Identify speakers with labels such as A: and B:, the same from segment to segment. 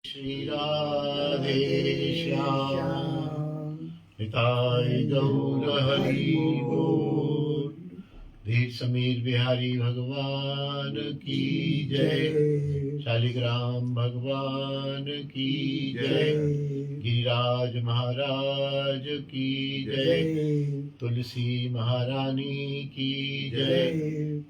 A: श्री राधे श्याम निताय गौर हरि बोल। धीर समीर बिहारी भगवान की जय। शालिग्राम भगवान की जय। गिरिराज महाराज की जय। तुलसी महारानी की जय।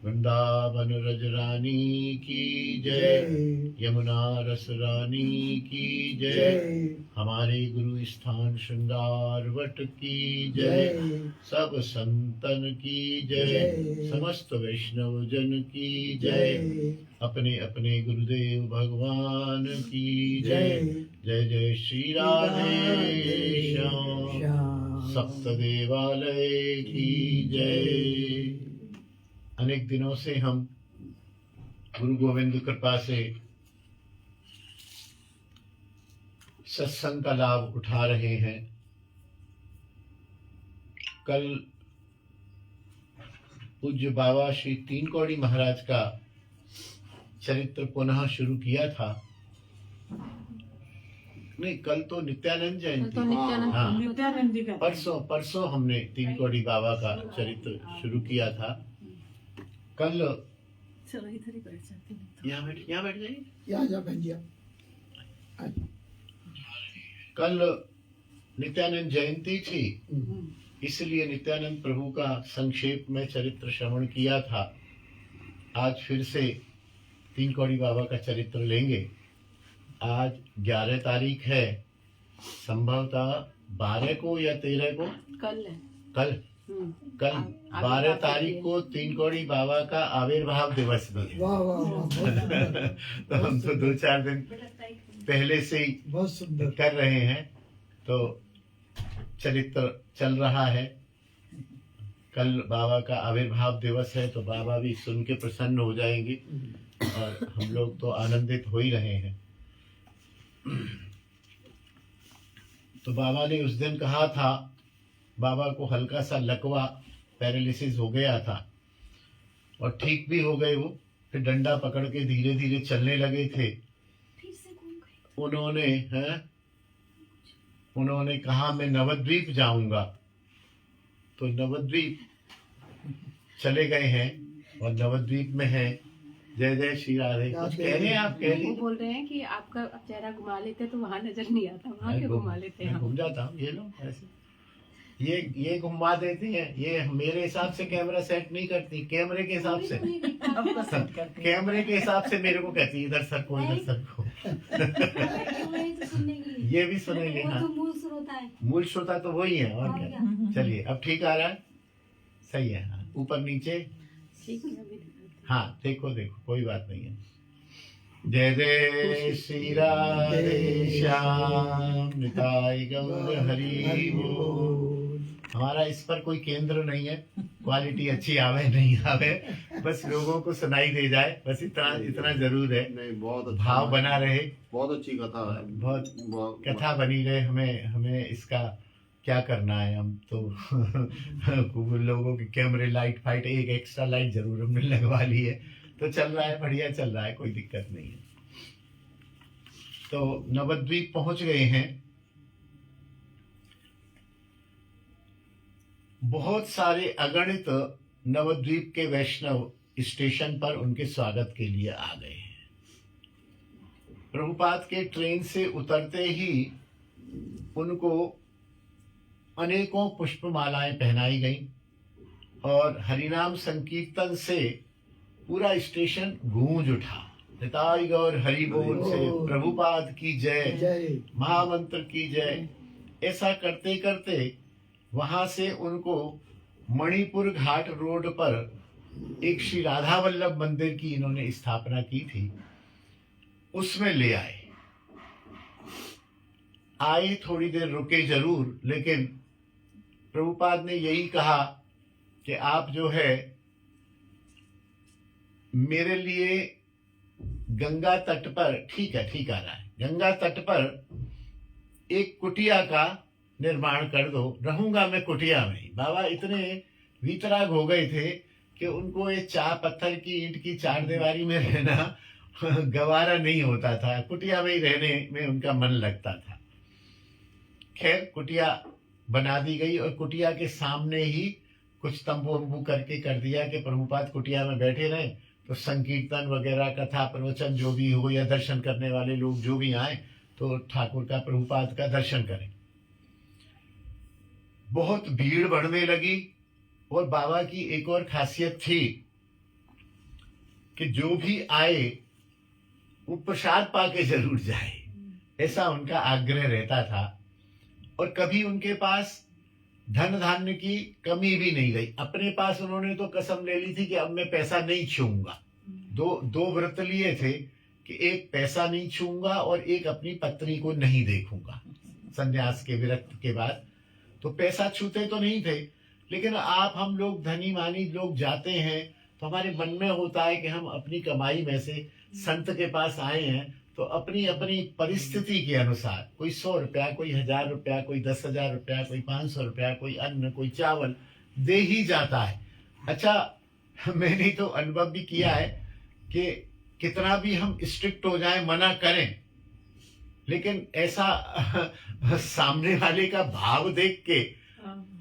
A: वृंदावन रजरानी की जय। यमुना रस रानी की जय। हमारे गुरु स्थान श्रृंगार वट की जय। सब संतन की जय। समस्त वैष्णव जन की जय। अपने अपने गुरुदेव भगवान की जय। जय जय श्री राधे श्याम। सप्त देवालय की जय। अनेक दिनों से हम गुरु गोविंद कृपा से सत्संग का लाभ उठा रहे हैं। कल पूज्य बाबा श्री तीन कौड़ी महाराज का चरित्र पुनः शुरू किया था। नहीं, कल तो नित्यानंद जयंती। हाँ,
B: नित्यानंद जी का
A: परसों हमने तीन कौड़ी बाबा का चरित्र शुरू किया था। कल यहाँ बैठ जाइए। कल नित्यानंद जयंती थी, इसलिए नित्यानंद प्रभु का संक्षेप में चरित्र श्रवण किया था। आज फिर से तीन कौड़ी बाबा का चरित्र लेंगे। आज 11 तारीख है, संभवतः 12 को या 13 को कल 12 तारीख को तीन कौड़ी बाबा का आविर्भाव दिवस भी है। तो हम तो 2-4 दिन पहले से ही कर रहे हैं, तो चरित्र चल रहा है। कल बाबा का आविर्भाव दिवस है, तो बाबा भी सुन के प्रसन्न हो जाएंगे और हम लोग तो आनंदित हो ही रहे हैं। तो बाबा ने उस दिन कहा था, बाबा को हल्का सा लकवा पैरालिसिस हो गया था और ठीक भी हो गए। वो फिर डंडा पकड़ के धीरे धीरे चलने लगे थे। उन्होंने कहा मैं नवद्वीप जाऊंगा, तो नवद्वीप चले गए हैं और नवद्वीप में है। जय जय श्री राधे। कुछ कह रहे हैं आप? कह रहे
B: बोल रहे हैं कि आपका चेहरा घुमा लेते तो वहाँ नजर नहीं आता, वहाँ क्यों घुमा लेते हैं?
A: घूम जाता हूँ। ये लो ऐसे, ये घुमा देते हैं। ये मेरे हिसाब से कैमरा सेट नहीं करती, कैमरे के हिसाब से कैमरे के हिसाब से मेरे को कहती है इधर सरको, इधर सरको। ये भी सुनेंगे। हाँ, मूल श्रोता तो वही है, और क्या। चलिए, अब ठीक आ रहा है? सही है। हाँ, ऊपर नीचे। हाँ, देखो कोई बात नहीं है। जय जय श्री राधे श्याम निताय गौर हरि बोल। हमारा इस पर कोई केंद्र नहीं है, क्वालिटी अच्छी आवे नहीं आवे, बस लोगों को सुनाई दे जाए, बस इतना जरूर है।
C: नहीं, बहुत
A: भाव बना रहे।
C: बहुत अच्छी कथा है।
A: बहुत कथा बनी रहे। हमें इसका क्या करना है। हम तो लोगों के कैमरे लाइट फाइट, एक एक्स्ट्रा लाइट जरूर हमने लगवा ली है, तो चल रहा है, बढ़िया चल रहा है, कोई दिक्कत नहीं है। तो नवद्वीप पहुंच गए हैं। बहुत सारे अगणित नवद्वीप के वैष्णव स्टेशन पर उनके स्वागत के लिए आ गए हैं। प्रभुपाद के ट्रेन से उतरते ही उनको अनेकों पुष्पमालाएं पहनाई गईं और हरिनाम संकीर्तन से पूरा स्टेशन गूंज उठा। निताई गौर हरि बोल से प्रभुपाद की जय, महामंत्र की जय। ऐसा करते करते वहां से उनको मणिपुर घाट रोड पर एक श्री राधा वल्लभ मंदिर की इन्होंने स्थापना की थी, उसमें ले आए। थोड़ी देर रुके जरूर, लेकिन प्रभुपाद ने यही कहा कि आप जो है मेरे लिए गंगा तट पर, ठीक आ रहा है, गंगा तट पर एक कुटिया का निर्माण कर दो, रहूंगा मैं कुटिया में ही। बाबा इतने वीतराग हो गए थे कि उनको ये पत्थर की ईंट की चारदीवारी में रहना गवारा नहीं होता था, कुटिया में ही रहने में उनका मन लगता था। खैर कुटिया बना दी गई और कुटिया के सामने ही कुछ तंबू वंबू करके कर दिया कि प्रभुपाद कुटिया में बैठे रहे, तो संकीर्तन वगैरह कथा प्रवचन जो भी हो या दर्शन करने वाले लोग जो भी आए तो ठाकुर का प्रभुपाद का दर्शन करें। बहुत भीड़ बढ़ने लगी और बाबा की एक और खासियत थी कि जो भी आए वो प्रसाद पाके जरूर जाए, ऐसा उनका आग्रह रहता था। और कभी उनके पास धन धान्य की कमी भी नहीं रही। अपने पास उन्होंने तो कसम ले ली थी कि अब मैं पैसा नहीं छूऊंगा। दो व्रत लिए थे कि एक पैसा नहीं छूऊंगा और एक अपनी पत्नी को नहीं देखूंगा संन्यास के विरक्त के बाद। तो पैसा छूते तो नहीं थे, लेकिन आप हम लोग धनी मानी लोग जाते हैं तो हमारे मन में होता है कि हम अपनी कमाई में से संत के पास आए हैं तो अपनी अपनी परिस्थिति के अनुसार कोई 100 रुपया, कोई 1000 रुपया, कोई 10,000 रुपया, कोई 500 रुपया, कोई अन्न, कोई चावल दे ही जाता है। अच्छा, मैंने तो अनुभव भी किया है कि कितना भी हम स्ट्रिक्ट हो जाएं, मना करें, लेकिन ऐसा सामने वाले का भाव देख के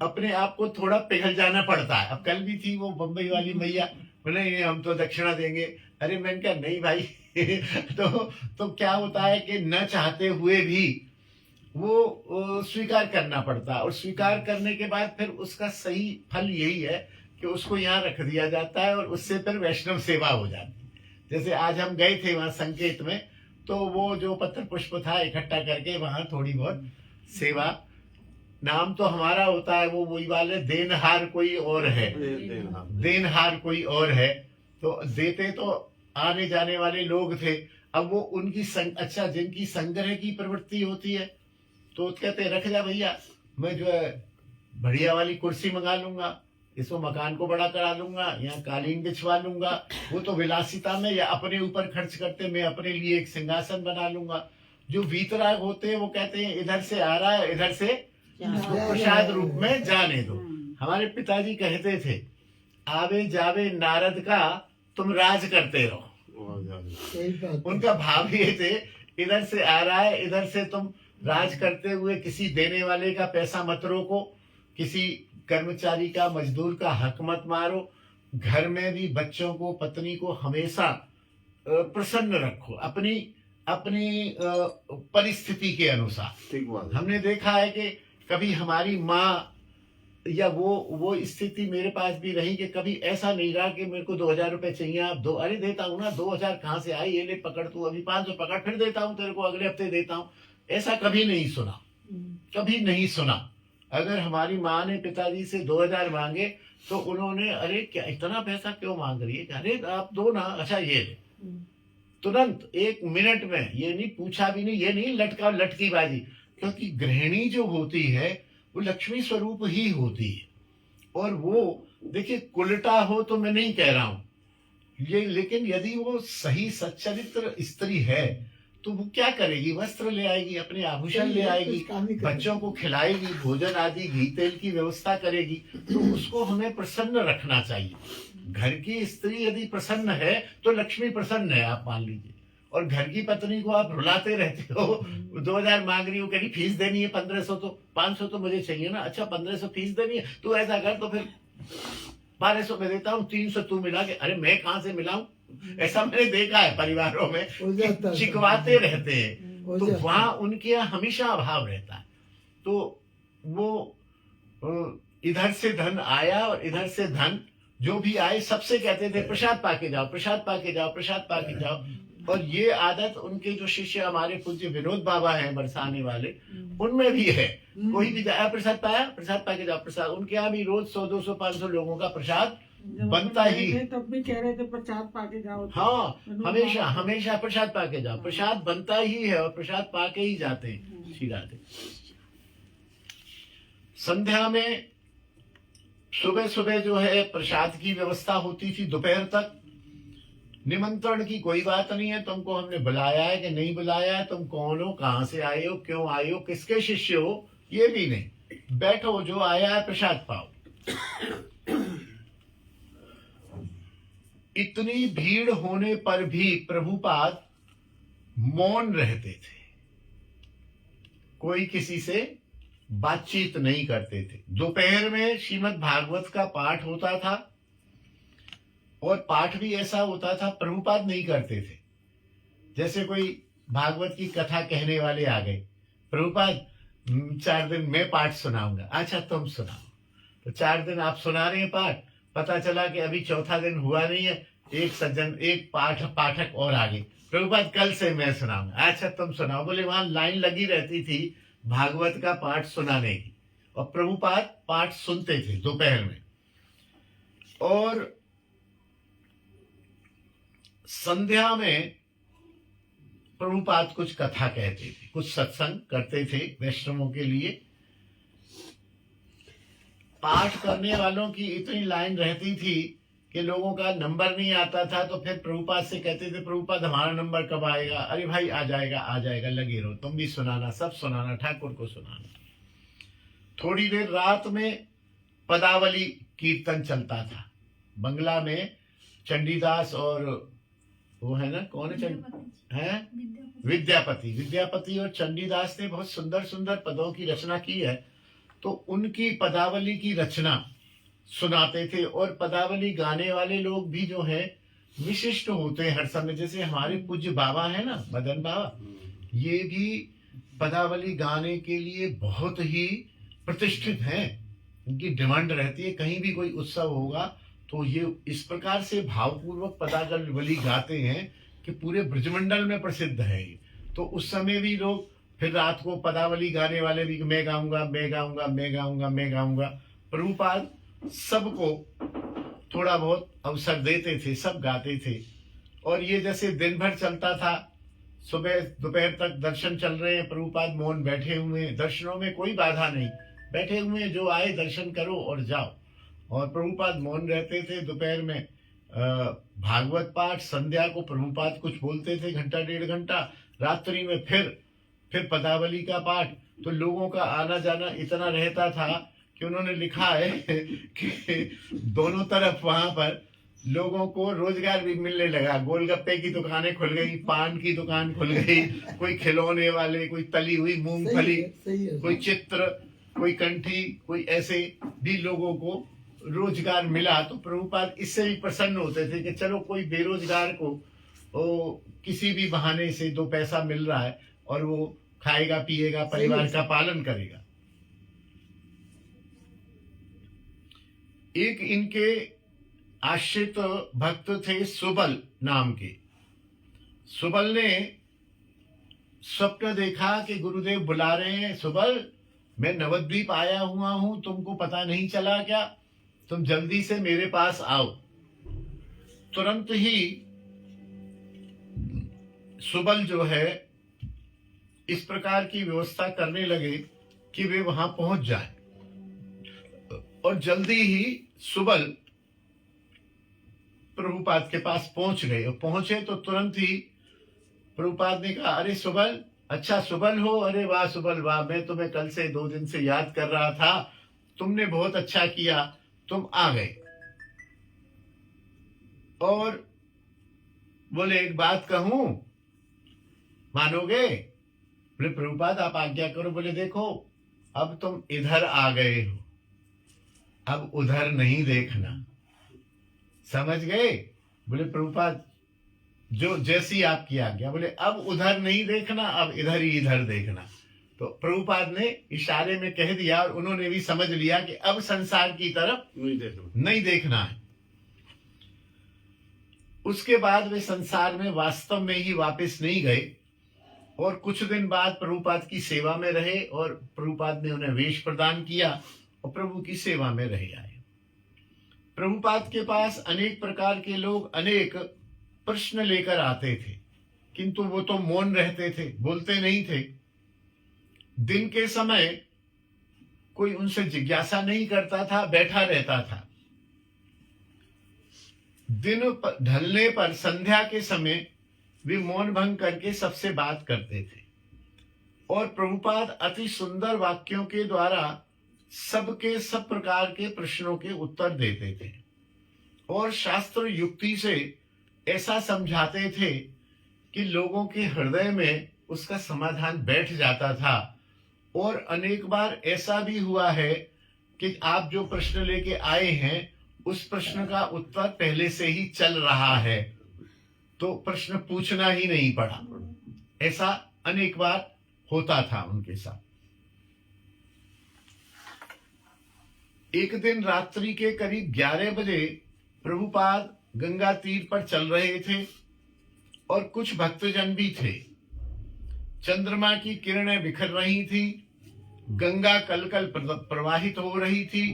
A: अपने आप को थोड़ा पिघल जाना पड़ता है। अब कल भी थी वो बम्बई वाली मैया, बोले हम तो दक्षिणा देंगे। अरे मैंने कहा नहीं भाई तो क्या होता है कि न चाहते हुए भी वो स्वीकार करना पड़ता है, और स्वीकार करने के बाद फिर उसका सही फल यही है कि उसको यहाँ रख दिया जाता है और उससे फिर वैष्णव सेवा हो जाती है। जैसे आज हम गए थे वहां संकेत में, तो वो जो पत्र पुष्प था इकट्ठा करके वहां थोड़ी बहुत सेवा, नाम तो हमारा होता है वो वही वाले देनहार कोई और है, देनहार कोई और है, तो देते तो आने जाने वाले लोग थे। अब वो उनकी अच्छा जिनकी संग्रह की प्रवृत्ति होती है तो कहते रख जा भैया, मैं जो है बढ़िया वाली कुर्सी मंगा लूंगा, इसको मकान को बड़ा करा लूंगा, यहाँ कालीन बिछवा लूंगा। वो तो विलासिता में या अपने ऊपर खर्च करते, मैं अपने लिए एक सिंहासन बना लूंगा। जो वीतराग होते हैं वो कहते हैं इधर से आ रहा है, इधर से इसको प्रसाद रूप में जाने दो। हमारे पिताजी कहते थे आवे जावे नारद का तुम राज करते रहो। उनका भाव ये थे इधर से आ रहा है, इधर से तुम राज करते हुए किसी देने वाले का पैसा मत रोको, किसी कर्मचारी का मजदूर का हक मत मारो। घर में भी बच्चों को पत्नी को हमेशा प्रसन्न रखो अपनी अपनी परिस्थिति के अनुसार। हमने देखा है कि कभी हमारी माँ या वो स्थिति मेरे पास भी रही कि कभी ऐसा नहीं रहा कि मेरे को 2000 रुपए चाहिए, आप दो, अरे देता हूँ ना, 2000 कहाँ से आए, ये ले पकड़, तू अभी 500 पकड़, फिर देता हूँ तेरे को, अगले हफ्ते देता हूँ। ऐसा कभी नहीं सुना, कभी नहीं सुना। अगर हमारी माँ ने पिताजी से 2000 मांगे तो उन्होंने अरे क्या इतना पैसा क्यों मांग रही है, अरे आप दो ना, अच्छा ये ले, तुरंत 1 मिनट में, ये नहीं पूछा भी नहीं, ये नहीं लटका लटकी बाजी। क्योंकि गृहिणी जो होती है वो लक्ष्मी स्वरूप ही होती है। और वो देखिए कुलटा हो तो मैं नहीं कह रहा हूं ये, लेकिन यदि वो सही सच्चरित्र स्त्री है तो वो क्या करेगी, वस्त्र ले आएगी, अपने आभूषण ले आएगी, बच्चों को खिलाएगी, भोजन आदि घी तेल की व्यवस्था करेगी। तो उसको हमें प्रसन्न रखना चाहिए। घर की स्त्री यदि प्रसन्न है तो लक्ष्मी प्रसन्न है, आप मान लीजिए। और घर की पत्नी को आप रुलाते रहते हो, 2000 मांग रही हो, कहीं फीस देनी है 1500, तो 500 तो मुझे चाहिए ना, अच्छा 1500 फीस देनी है, तो ऐसा कर तो फिर 1200 में देता हूँ, 300 तू मिला के, अरे मैं कहाँ से मिलाऊं। ऐसा मैंने देखा है परिवारों में, चिकवाते रहते हैं। तो वहां उनके यहाँ हमेशा अभाव रहता है। तो वो इधर से धन आया और इधर से धन जो भी आए सबसे कहते थे प्रसाद पाके जाओ, प्रसाद पाके जाओ, प्रसाद पाके जाओ। और ये आदत उनके जो शिष्य हमारे पूज्य विनोद बाबा हैं बरसाने वाले, उनमें भी है। कोई भी जाए प्रसाद पाया, प्रसाद पाके जाओ, प्रसाद। उनके यहाँ भी रोज 100, 200, 500 लोगों का प्रसाद बनता ही है।
C: तब भी कह रहे थे प्रसाद पाके जाओ।
A: हाँ, हमेशा हमेशा प्रसाद पाके जाओ, प्रसाद बनता ही है और प्रसाद पाके ही जाते हैं। श्री राधे। संध्या में सुबह सुबह जो है प्रसाद की व्यवस्था होती थी दोपहर तक। निमंत्रण की कोई बात नहीं है, तुमको हमने बुलाया है कि नहीं बुलाया है, तुम कौन हो, कहाँ से आए हो, क्यों आए हो, किसके शिष्य हो, ये भी नहीं। बैठो, जो आया है प्रसाद पाओ। इतनी भीड़ होने पर भी प्रभुपाद मौन रहते थे, कोई किसी से बातचीत नहीं करते थे। दोपहर में श्रीमद् भागवत का पाठ होता था और पाठ भी ऐसा होता था, प्रभुपाद नहीं करते थे। जैसे कोई भागवत की कथा कहने वाले आ गए, प्रभुपाद 4 दिन मैं पाठ सुनाऊंगा। अच्छा तुम सुनाओ। तो 4 दिन आप सुना रहे हैं पाठ, पता चला कि अभी चौथा दिन हुआ नहीं है, एक पाठक और आ गए, प्रभुपाद कल से मैं सुनाऊंगा। अच्छा तुम सुनाओ। बोले वहां लाइन लगी रहती थी भागवत का पाठ सुनाने की, और प्रभुपाद पाठ सुनते थे दोपहर में। और संध्या में प्रभुपाद कुछ कथा कहते थे, कुछ सत्संग करते थे वैष्णवों के लिए। पाठ करने वालों की इतनी लाइन रहती थी कि लोगों का नंबर नहीं आता था, तो फिर प्रभुपाद से कहते थे, प्रभुपाद हमारा नंबर कब आएगा? अरे भाई आ जाएगा आ जाएगा, लगे रहो, तुम भी सुनाना, सब सुनाना, ठाकुर को सुनाना। थोड़ी देर रात में पदावली कीर्तन चलता था। बंगला में चंडीदास और वो है ना, कौन है विद्यापति और चंडीदास ने बहुत सुंदर सुंदर पदों की रचना की है, तो उनकी पदावली की रचना सुनाते थे। और पदावली गाने वाले लोग भी जो है विशिष्ट होते हैं हर समय। जैसे हमारे पूज्य बाबा है ना, मदन बाबा, ये भी पदावली गाने के लिए बहुत ही प्रतिष्ठित हैं। इनकी डिमांड रहती है, कहीं भी कोई उत्सव होगा तो ये इस प्रकार से भावपूर्वक पदावली गाते हैं कि पूरे ब्रजमंडल में प्रसिद्ध है ये। तो उस समय भी लोग फिर रात को पदावली गाने वाले भी, मैं गाऊंगा मैं गाऊंगा मैं गाऊंगा मैं गाऊंगा। प्रभुपाद सबको थोड़ा बहुत अवसर देते थे, सब गाते थे। और ये जैसे दिन भर चलता था, सुबह दोपहर तक दर्शन चल रहे हैं, प्रभुपाद मौन बैठे हुए हैं, दर्शनों में कोई बाधा नहीं, बैठे हुए हैं, जो आए दर्शन करो और जाओ। और प्रभुपाद मौन रहते थे। दोपहर में भागवत पाठ, संध्या को प्रभुपाद कुछ बोलते थे, घंटा 1.5 घंटा, रात्रि में फिर पदावली का पाठ। तो लोगों का आना जाना इतना रहता था कि उन्होंने लिखा है कि दोनों तरफ वहां पर लोगों को रोजगार भी मिलने लगा। गोलगप्पे की दुकानें खुल गई, पान की दुकान खुल गई, कोई खिलौने वाले, कोई तली हुई मूंगफली, कोई चित्र, कोई कंठी, कोई ऐसे भी लोगों को रोजगार मिला। तो प्रभुपाद इससे भी प्रसन्न होते थे कि चलो कोई बेरोजगार को किसी भी बहाने से 2 पैसा मिल रहा है और वो खाएगा पिएगा, परिवार का पालन करेगा। एक इनके आश्रित भक्त थे सुबल नाम के। सुबल ने स्वप्न देखा कि गुरुदेव बुला रहे हैं, सुबल मैं नवद्वीप आया हुआ हूं, तुमको पता नहीं चला क्या? तुम जल्दी से मेरे पास आओ। तुरंत ही सुबल जो है इस प्रकार की व्यवस्था करने लगे कि वे वहां पहुंच जाएं। और जल्दी ही सुबल प्रभुपाद के पास पहुंच गए। और पहुंचे तो तुरंत ही प्रभुपाद ने कहा, अरे सुबल, अच्छा सुबल हो, अरे वाह सुबल वाह, मैं तुम्हें कल से 2 दिन से याद कर रहा था, तुमने बहुत अच्छा किया, तुम आ गए। और बोले एक बात कहूं, मानोगे? बोले प्रभुपाद आप आज्ञा करो। बोले देखो अब तुम इधर आ गए हो, अब उधर नहीं देखना, समझ गए? बोले प्रभुपाद जो जैसी आपकी आज्ञा। बोले अब उधर नहीं देखना, अब इधर ही इधर देखना। तो प्रभुपाद ने इशारे में कह दिया और उन्होंने भी समझ लिया कि अब संसार की तरफ नहीं देखना है। उसके बाद वे संसार में वास्तव में ही वापस नहीं गए और कुछ दिन बाद प्रभुपाद की सेवा में रहे और प्रभुपाद ने उन्हें वेश प्रदान किया और प्रभु की सेवा में रहे आए। प्रभुपाद के पास अनेक प्रकार के लोग अनेक प्रश्न लेकर आते थे, किंतु वो तो मौन रहते थे, बोलते नहीं थे। दिन के समय कोई उनसे जिज्ञासा नहीं करता था, बैठा रहता था। दिन ढलने पर संध्या के समय वे मौन भंग करके सबसे बात करते थे और प्रभुपाद अति सुंदर वाक्यों के द्वारा सबके सब प्रकार के प्रश्नों के उत्तर देते थे। और शास्त्र युक्ति से ऐसा समझाते थे कि लोगों के हृदय में उसका समाधान बैठ जाता था। और अनेक बार ऐसा भी हुआ है कि आप जो प्रश्न लेके आए हैं उस प्रश्न का उत्तर पहले से ही चल रहा है, तो प्रश्न पूछना ही नहीं पड़ा। ऐसा अनेक बार होता था उनके साथ। एक दिन रात्रि के करीब 11 बजे प्रभुपाद गंगा तीर पर चल रहे थे और कुछ भक्तजन भी थे। चंद्रमा की किरणें बिखर रही थी, गंगा कलकल प्रवाहित हो रही थी,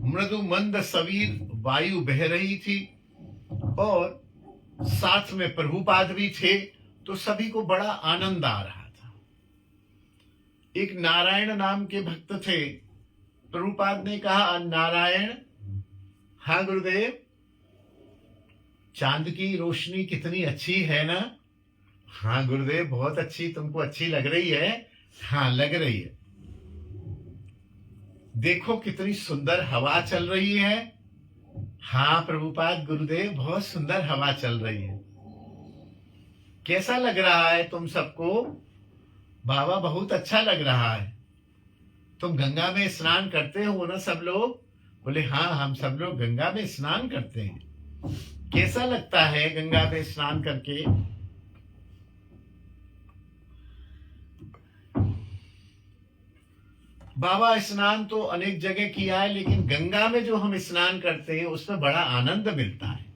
A: मृदु मंद सवीर वायु बह रही थी और साथ में प्रभुपाद भी थे, तो सभी को बड़ा आनंद आ रहा था। एक नारायण नाम के भक्त थे। प्रभुपाद ने कहा, नारायण, हाँ गुरुदेव, चांद की रोशनी कितनी अच्छी है ना? हाँ गुरुदेव, बहुत अच्छी, तुमको अच्छी लग रही है? हाँ लग रही है। देखो कितनी सुंदर हवा चल रही है? हाँ प्रभुपाद गुरुदेव, बहुत सुंदर हवा चल रही है। कैसा लग रहा है तुम सबको? बाबा बहुत अच्छा लग रहा है। तुम गंगा में स्नान करते हो ना सब लोग? बोले हाँ, हम सब लोग गंगा में स्नान करते हैं। कैसा लगता है गंगा में स्नान करके? बाबा, स्नान तो अनेक जगह किया है, लेकिन गंगा में जो हम स्नान करते हैं उसमें बड़ा आनंद मिलता है।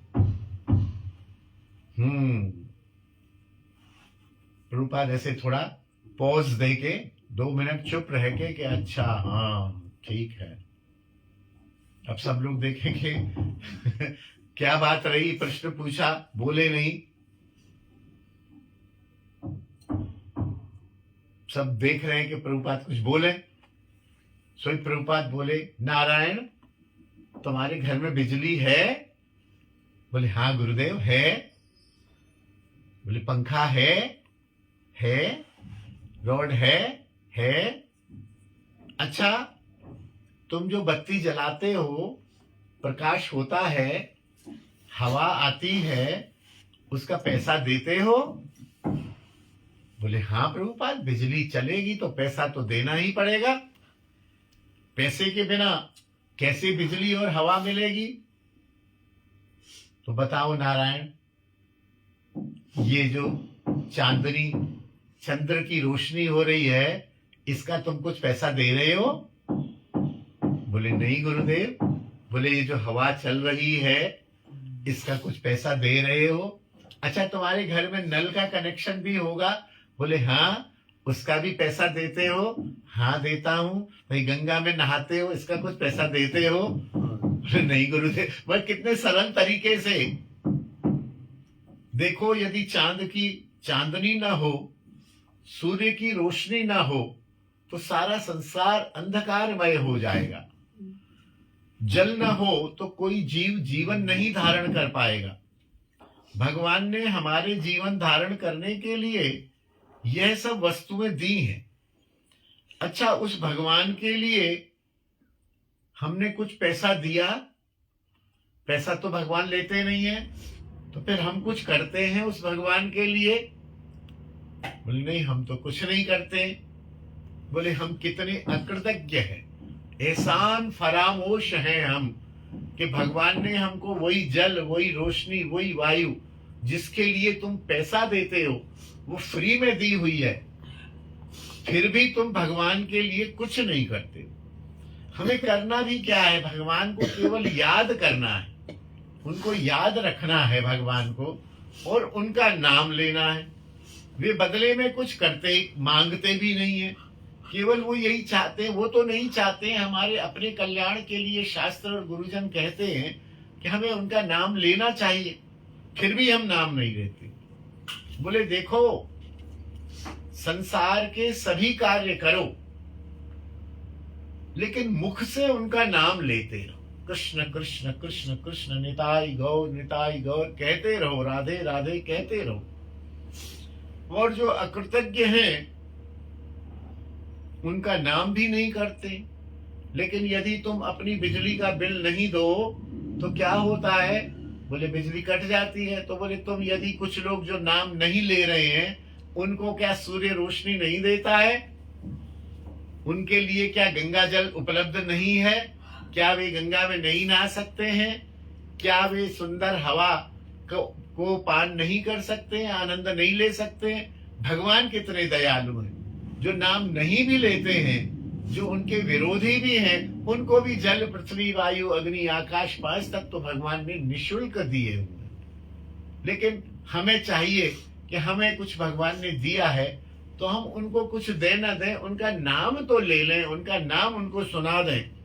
A: प्रभुपाद ऐसे थोड़ा पॉज दे के 2 मिनट चुप रह के कि अच्छा हाँ ठीक है। अब सब लोग देखेंगे क्या बात रही, प्रश्न पूछा, बोले नहीं। सब देख रहे हैं कि प्रभुपाद कुछ बोले। सोई प्रभुपाद बोले, नारायण, तुम्हारे घर में बिजली है? बोले हाँ गुरुदेव है। बोले पंखा है? रोड है। अच्छा, तुम जो बत्ती जलाते हो, प्रकाश होता है, हवा आती है, उसका पैसा देते हो? बोले हाँ प्रभुपाद, बिजली चलेगी तो पैसा तो देना ही पड़ेगा। पैसे के बिना कैसे बिजली और हवा मिलेगी? तो बताओ नारायण, ये जो चांदनी, चंद्र की रोशनी हो रही है, इसका तुम कुछ पैसा दे रहे हो? बोले नहीं गुरुदेव। बोले ये जो हवा चल रही है, इसका कुछ पैसा दे रहे हो? अच्छा, तुम्हारे घर में नल का कनेक्शन भी होगा? बोले हाँ। उसका भी पैसा देते हो? हाँ देता हूँ। भाई गंगा में नहाते हो, इसका कुछ पैसा देते हो? बोले नहीं गुरुदेव। वह कितने सरल तरीके से देखो, यदि चांद की चांदनी ना हो, सूर्य की रोशनी ना हो, तो सारा संसार अंधकारमय हो जाएगा। जल न हो तो कोई जीव जीवन नहीं धारण कर पाएगा। भगवान ने हमारे जीवन धारण करने के लिए यह सब वस्तुएं दी हैं। अच्छा, उस भगवान के लिए हमने कुछ पैसा दिया? पैसा तो भगवान लेते नहीं है, तो फिर हम कुछ करते हैं उस भगवान के लिए? बोले नहीं, हम तो कुछ नहीं करते। बोले हम कितने अकृतज्ञ हैं, एहसान फरामोश हैं हम, कि भगवान ने हमको वही जल, वही रोशनी, वही वायु जिसके लिए तुम पैसा देते हो, वो फ्री में दी हुई है, फिर भी तुम भगवान के लिए कुछ नहीं करते। हमें करना भी क्या है? भगवान को केवल याद करना है, उनको याद रखना है भगवान को, और उनका नाम लेना है। वे बदले में कुछ करते, मांगते भी नहीं है, केवल वो यही चाहते हैं। वो तो नहीं चाहते हैं हमारे अपने कल्याण के लिए। शास्त्र और गुरुजन कहते हैं कि हमें उनका नाम लेना चाहिए, फिर भी हम नाम नहीं लेते। बोले देखो, संसार के सभी कार्य करो, लेकिन मुख से उनका नाम लेते रहो। कृष्ण कृष्ण कृष्ण कृष्ण, निताई गौर कहते रहो, राधे राधे कहते रहो। और जो अकृतज्ञ हैं, उनका नाम भी नहीं करते। लेकिन यदि तुम अपनी बिजली का बिल नहीं दो तो क्या होता है? बोले बिजली कट जाती है। तो बोले तुम यदि कुछ लोग जो नाम नहीं ले रहे हैं उनको क्या सूर्य रोशनी नहीं देता है? उनके लिए क्या गंगा जल उपलब्ध नहीं है? क्या वे गंगा में नहीं नहा सकते हैं? क्या वे सुंदर हवा को पान नहीं कर सकते हैं, आनंद नहीं ले सकते हैं? भगवान कितने दयालु हैं, जो नाम नहीं भी लेते हैं, जो उनके विरोधी भी हैं, उनको भी जल पृथ्वी वायु अग्नि आकाश 5 तक तो भगवान ने निःशुल्क दिए हुए हैं। लेकिन हमें चाहिए कि हमें कुछ भगवान ने दिया है तो हम उनको कुछ दे न दें, उनका नाम तो ले लें, उनका नाम उनको सुना दें।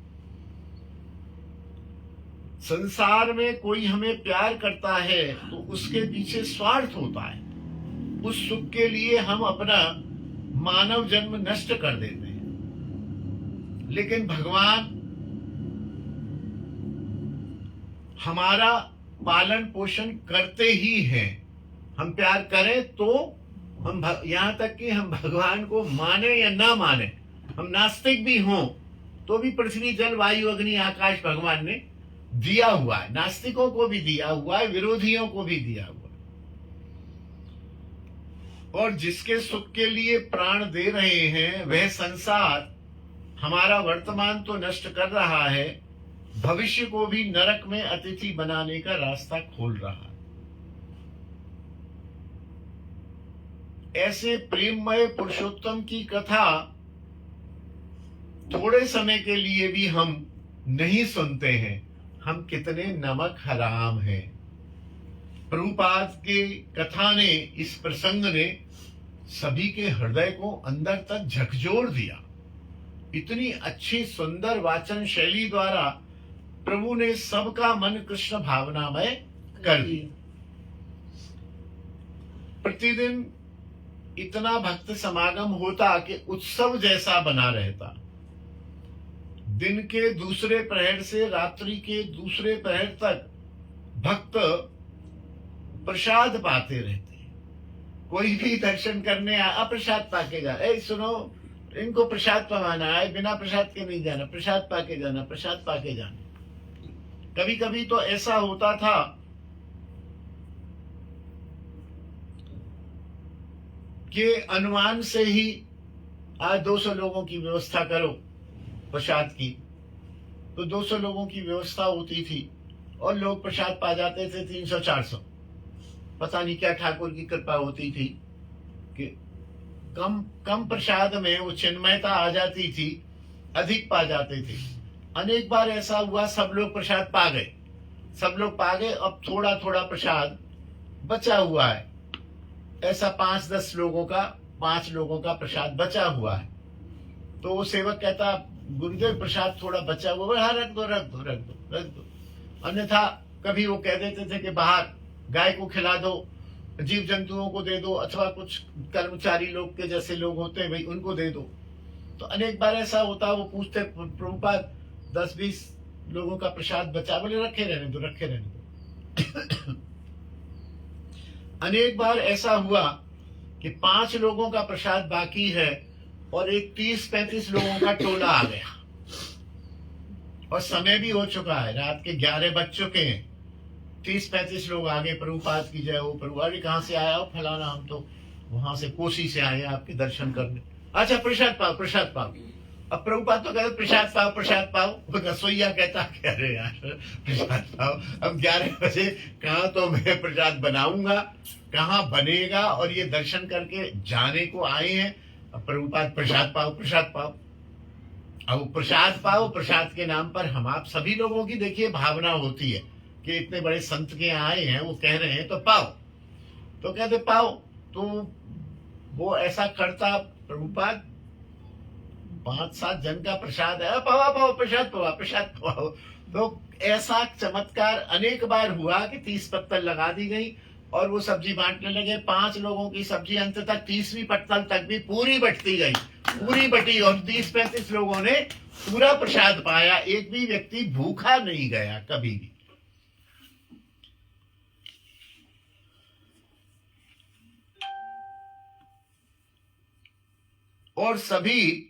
A: संसार में कोई हमें प्यार करता है तो उसके पीछे स्वार्थ होता है। उस सुख के लिए हम अपना मानव जन्म नष्ट कर देते हैं। लेकिन भगवान हमारा पालन पोषण करते ही हैं। हम प्यार करें तो हम यहां तक कि हम भगवान को माने या ना माने, हम नास्तिक भी हों तो भी पृथ्वी जल वायु अग्नि आकाश भगवान ने दिया हुआ है। नास्तिकों को भी दिया हुआ है, विरोधियों को भी दिया हुआ है। और जिसके सुख के लिए प्राण दे रहे हैं वह संसार हमारा वर्तमान तो नष्ट कर रहा है, भविष्य को भी नरक में अतिथि बनाने का रास्ता खोल रहा है। ऐसे प्रेममय पुरुषोत्तम की कथा थोड़े समय के लिए भी हम नहीं सुनते हैं। हम कितने नमक हराम हैं। प्रभुपाद के कथा ने, इस प्रसंग ने सभी के हृदय को अंदर तक झकझोर दिया। इतनी अच्छी सुंदर वाचन शैली द्वारा प्रभु ने सबका मन कृष्ण भावनामय कर दिया। प्रतिदिन इतना भक्त समागम होता कि उत्सव जैसा बना रहता। दिन के दूसरे प्रहर से रात्रि के दूसरे प्रहर तक भक्त प्रसाद पाते रहते। कोई भी दर्शन करने आया, प्रसाद पाके जा, सुनो इनको प्रसाद पवाना है, बिना प्रसाद के नहीं जाना, प्रसाद पाके जाना, प्रसाद पाके जाना। कभी कभी तो ऐसा होता था कि अनुमान से ही आज 200 लोगों की व्यवस्था करो प्रसाद की, तो 200 लोगों की व्यवस्था होती थी और लोग प्रसाद पा जाते थे 300-400। पता नहीं क्या ठाकुर की कृपा होती थी कि कम प्रसाद में वो चिन्मयता आ जाती थी, अधिक पा जाते थे। अनेक बार ऐसा हुआ सब लोग प्रसाद पा गए, सब लोग पा गए, अब थोड़ा थोड़ा प्रसाद बचा हुआ है। ऐसा 5-10 लोगों का, 5 लोगों का प्रसाद बचा हुआ है। तो वो सेवक कहता गुरुदेव प्रसाद थोड़ा बचा हुआ है, हाँ रख दो रख दो रख दो रख दो। अन्यथा कभी वो कह देते थे कि बाहर गाय को खिला दो, जीव जंतुओं को दे दो, अथवा कुछ कर्मचारी लोग के जैसे लोग होते हैं भाई उनको दे दो। तो अनेक बार ऐसा होता, वो पूछते प्रभुपाद 10-20 लोगों का प्रसाद बचा, बोले रखे रहने दो रखे रहने दो। अनेक बार ऐसा हुआ कि 5 लोगों का प्रसाद बाकी है और एक 30-35 लोगों का टोला आ गया और समय भी हो चुका है, रात के 11 बज चुके हैं। 30-35 लोग आ गए, प्रभुपाद की जय हो। प्रभुपाद कहाँ से आया हो? फलाना, हम तो वहां से कोसी से आए हैं आपके दर्शन करने। अच्छा प्रसाद पाओ प्रसाद पाओ। अब प्रभुपाद तो कहते प्रसाद पाओ। रसोईया कहता अरे यार प्रसाद पाओ, अब 11 बजे कहाँ तो मैं प्रसाद बनाऊंगा, कहाँ बनेगा, और ये दर्शन करके जाने को आए हैं। अब प्रभुपाद प्रसाद पाओ प्रसाद पाओ। अब प्रसाद पाओ, प्रसाद के नाम पर हम आप सभी लोगों की देखिए भावना होती है कि इतने बड़े संत के आए हैं, वो कह रहे हैं तो पाओ। तो कहते पाओ। तो वो ऐसा करता प्रभुपाद, 5-7 जन का प्रसाद है, पाओ पाओ प्रसाद पाओ प्रसाद पाओ। तो ऐसा चमत्कार अनेक बार हुआ कि 30 पत्तल लगा दी गई और वो सब्जी बांटने लगे। 5 लोगों की सब्जी अंत तक 30वीं पत्तल तक भी पूरी बटती गई, पूरी बटी, और 30-35 लोगों ने पूरा प्रसाद पाया। एक भी व्यक्ति भूखा नहीं गया कभी भी। और सभी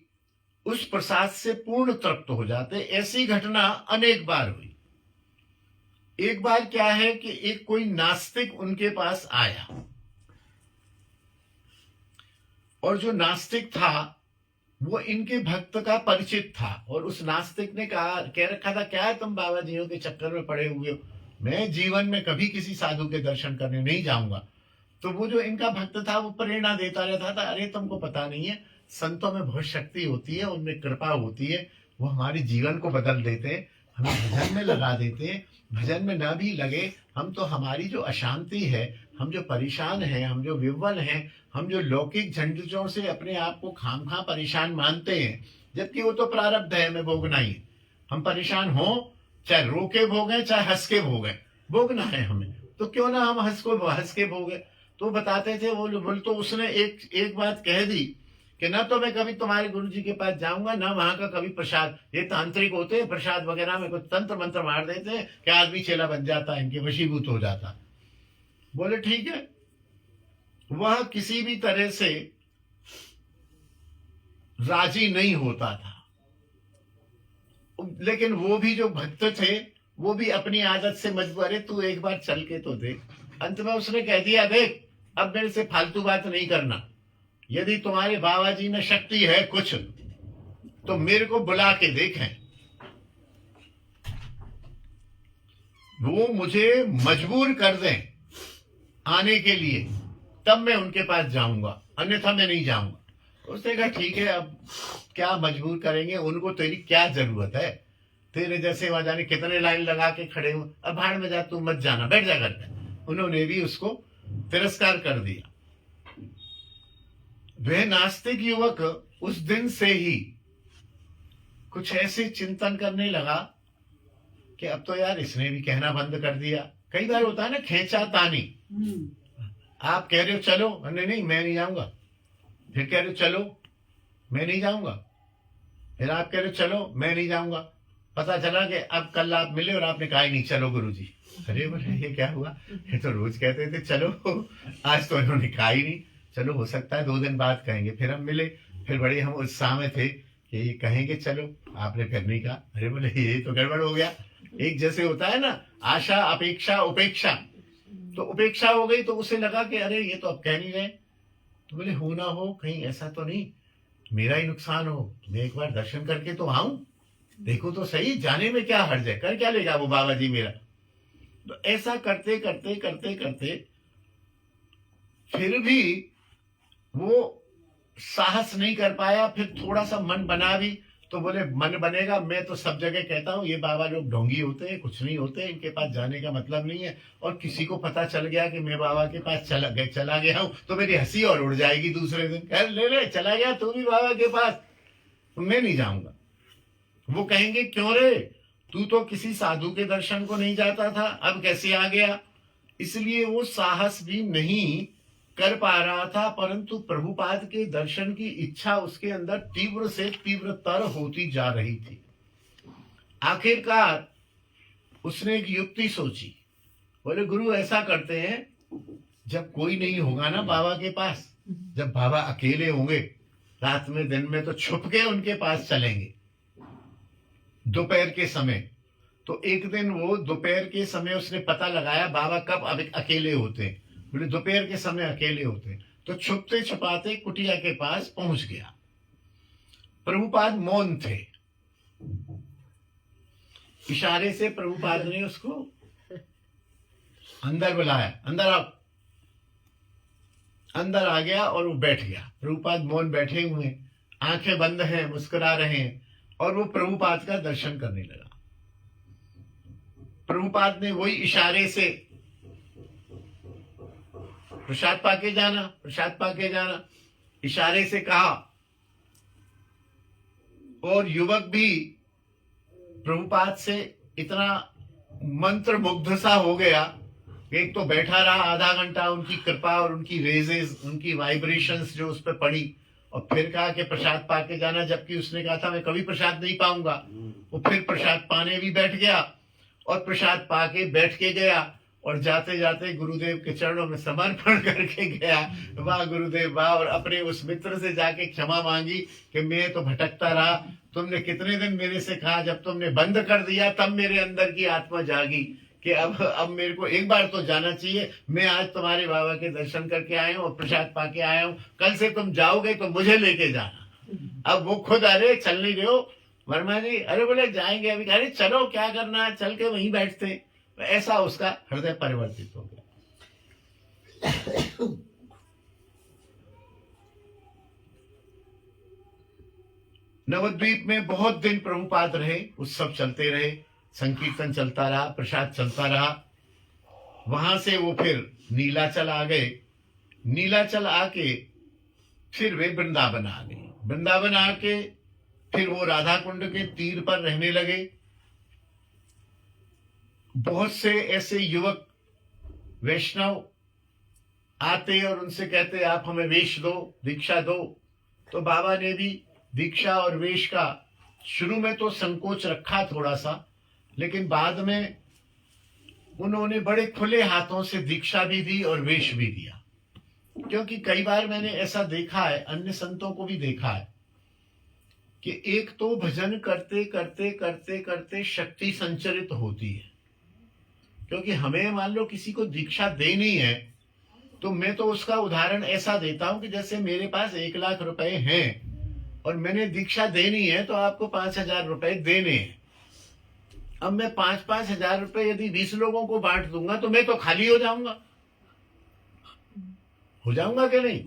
A: उस प्रसाद से पूर्ण तृप्त हो जाते। ऐसी घटना अनेक बार हुई। एक बार क्या है कि एक कोई नास्तिक उनके पास आया, और जो नास्तिक था वो इनके भक्त का परिचित था, और उस नास्तिक ने कह रखा था, क्या है तुम बाबा जियों के चक्कर में पड़े हुए हो, मैं जीवन में कभी किसी साधु के दर्शन करने नहीं जाऊंगा। तो वो जो इनका भक्त था वो प्रेरणा देता रहता था, अरे तुमको पता नहीं है, संतों में बहुत शक्ति होती है, उनमें कृपा होती है, वो हमारे जीवन को बदल देते हैं, हमें भजन में लगा देते हैं, भजन में न भी लगे हम तो हमारी जो अशांति है, हम जो परेशान हैं, हम जो विह्वल हैं, हम जो लौकिक झंझटों से अपने आप को खामखा परेशान मानते हैं, जबकि वो तो प्रारब्ध है, हमें भोगना ही है। हम परेशान हो चाहे रो के भोगें चाहे हंस के भोगें, भोगना है हमें, तो क्यों ना हम हंस के भोगे। तो बताते थे वो बोल, तो उसने एक बात कह दी कि ना तो मैं कभी तुम्हारे गुरु जी के पास जाऊंगा, ना वहां का कभी प्रसाद, ये तांत्रिक होते हैं, प्रसाद वगैरह में कुछ तंत्र मंत्र मार देते हैं कि आदमी चेला बन जाता है, इनके वशीभूत हो जाता। बोले ठीक है। वह किसी भी तरह से राजी नहीं होता था, लेकिन वो भी जो भक्त थे वो भी अपनी आदत से मजबूर, अरे तू एक बार चल के तो देख। अंत में उसने कह दिया, देख अब मेरे से फालतू बात नहीं करना, यदि तुम्हारे बाबा जी में शक्ति है कुछ तो मेरे को बुला के देखें, वो मुझे मजबूर कर दें आने के लिए, तब मैं उनके पास जाऊंगा, अन्यथा मैं नहीं जाऊंगा। उसने कहा ठीक है, अब क्या मजबूर करेंगे उनको, तेरी क्या जरूरत है, तेरे जैसे वहां जाने कितने लाइन लगा के खड़े हो, अब भाड़ में जा, तू मत जाना, बैठ जा घर पे। उन्होंने भी उसको तिरस्कार कर दिया। वह नास्तिक युवक उस दिन से ही कुछ ऐसे चिंतन करने लगा कि अब तो यार इसने भी कहना बंद कर दिया। कई बार होता है ना खेचा तानी, आप कह रहे हो चलो, नहीं नहीं मैं नहीं जाऊंगा, फिर कह रहे हो चलो मैं नहीं जाऊंगा, फिर आप कह रहे हो चलो मैं नहीं जाऊंगा, पता चला कि अब कल आप मिले और आपने कहा ही नहीं चलो गुरुजी। अरे बोले ये क्या हुआ, ये तो रोज कहते थे चलो, आज तो इन्होंने कहा ही नहीं, चलो हो सकता है 2 दिन बाद कहेंगे। फिर हम मिले, फिर बड़े हम उत्साह में थे कि ये कहेंगे चलो, आपने फिर नहीं कहा। अरे बोले ये तो गड़बड़ हो गया। एक जैसे होता है ना आशा अपेक्षा उपेक्षा, तो उपेक्षा हो गई तो उसे लगा कि अरे ये तो अब कह नहीं रहे। तो बोले हो ना हो कहीं ऐसा तो नहीं मेरा ही नुकसान हो, मैं एक बार दर्शन करके तो आऊं, देखो तो सही, जाने में क्या हर्ज है, कर क्या लेगा वो बाबा जी मेरा। तो ऐसा करते करते करते करते फिर भी वो साहस नहीं कर पाया। फिर थोड़ा सा मन बना भी, तो बोले मन बनेगा, मैं तो सब जगह कहता हूँ ये बाबा लोग ढोंगी होते हैं, कुछ नहीं होते, इनके पास जाने का मतलब नहीं है, और किसी को पता चल गया कि मैं बाबा के पास चला गया हूँ तो मेरी हंसी और उड़ जाएगी दूसरे दिन, कह ले चला गया तू भी बाबा के पास, तो मैं नहीं जाऊंगा। वो कहेंगे क्यों रे, तू तो किसी साधु के दर्शन को नहीं जाता था, अब कैसे आ गया। इसलिए वो साहस भी नहीं कर पा रहा था, परंतु प्रभुपाद के दर्शन की इच्छा उसके अंदर तीव्र से तीव्रतर होती जा रही थी। आखिरकार उसने एक युक्ति सोची। बोले गुरु ऐसा करते हैं, जब कोई नहीं होगा ना बाबा के पास, जब बाबा अकेले होंगे रात में दिन में, तो छुप के उनके पास चलेंगे दोपहर के समय। तो एक दिन वो दोपहर के समय उसने पता लगाया बाबा कब अकेले होते हैं। बोले दोपहर के समय अकेले होते हैं। तो छुपते छुपाते कुटिया के पास पहुंच गया। प्रभुपाद मौन थे। इशारे से प्रभुपाद ने उसको अंदर बुलाया, अंदर आओ। अंदर आ गया और वो बैठ गया। प्रभुपाद मौन बैठे हुए, आंखें बंद हैं, मुस्कुरा रहे हैं, और वो प्रभुपाद का दर्शन करने लगा। प्रभुपाद ने वही इशारे से प्रसाद पाके जाना, प्रसाद पाके जाना, इशारे से कहा। और युवक भी प्रभुपाद से इतना मंत्र मुग्ध सा हो गया, एक तो बैठा रहा आधा घंटा, उनकी कृपा और उनकी रेजेस, उनकी वाइब्रेशंस जो उस पर पड़ी, और फिर कहा कि प्रसाद पाके जाना, जबकि उसने कहा था मैं कभी प्रसाद नहीं पाऊंगा। वो फिर प्रसाद पाने भी बैठ गया और प्रसाद पाके बैठ के गया, और जाते जाते गुरुदेव के चरणों में समर्पण करके गया। वाह गुरुदेव वाह। और अपने उस मित्र से जाके क्षमा मांगी कि मैं तो भटकता रहा, तुमने कितने दिन मेरे से कहा, जब तुमने बंद कर दिया तब मेरे अंदर की आत्मा जागी कि अब मेरे को एक बार तो जाना चाहिए, मैं आज तुम्हारे बाबा के दर्शन करके आया हूँ और प्रसाद पाके आया हूँ, कल से तुम जाओगे तो मुझे लेके जाना। अब वो खुद, अरे चल नहीं रहे हो वर्मा जी, अरे बोले जाएंगे अभी, अरे चलो क्या करना है, चल के वहीं बैठते। ऐसा उसका हृदय परिवर्तित हो गया। नवद्वीप में बहुत दिन प्रभुपाद रहे, उत्सव चलते रहे, संकीर्तन चलता रहा, प्रसाद चलता रहा। वहां से वो फिर नीलाचल आ गए। नीलाचल आके फिर वे वृंदावन आ गए। वृंदावन आके फिर वो राधा कुंड के तीर पर रहने लगे। बहुत से ऐसे युवक वैष्णव आते और उनसे कहते आप हमें वेश दो, दीक्षा दो। तो बाबा ने भी दीक्षा और वेश का शुरू में तो संकोच रखा थोड़ा सा, लेकिन बाद में उन्होंने बड़े खुले हाथों से दीक्षा भी दी और वेश भी दिया। क्योंकि कई बार मैंने ऐसा देखा है, अन्य संतों को भी देखा है, कि एक तो भजन करते करते करते करते शक्ति संचरित होती है। क्योंकि हमें मान लो किसी को दीक्षा देनी है, तो मैं तो उसका उदाहरण ऐसा देता हूं कि जैसे मेरे पास 1 लाख रुपए हैं और मैंने दीक्षा देनी है, तो आपको 5,000 रुपए देने हैं। अब मैं 5-5 हजार रुपए यदि 20 लोगों को बांट दूंगा तो मैं तो खाली हो जाऊंगा कि नहीं?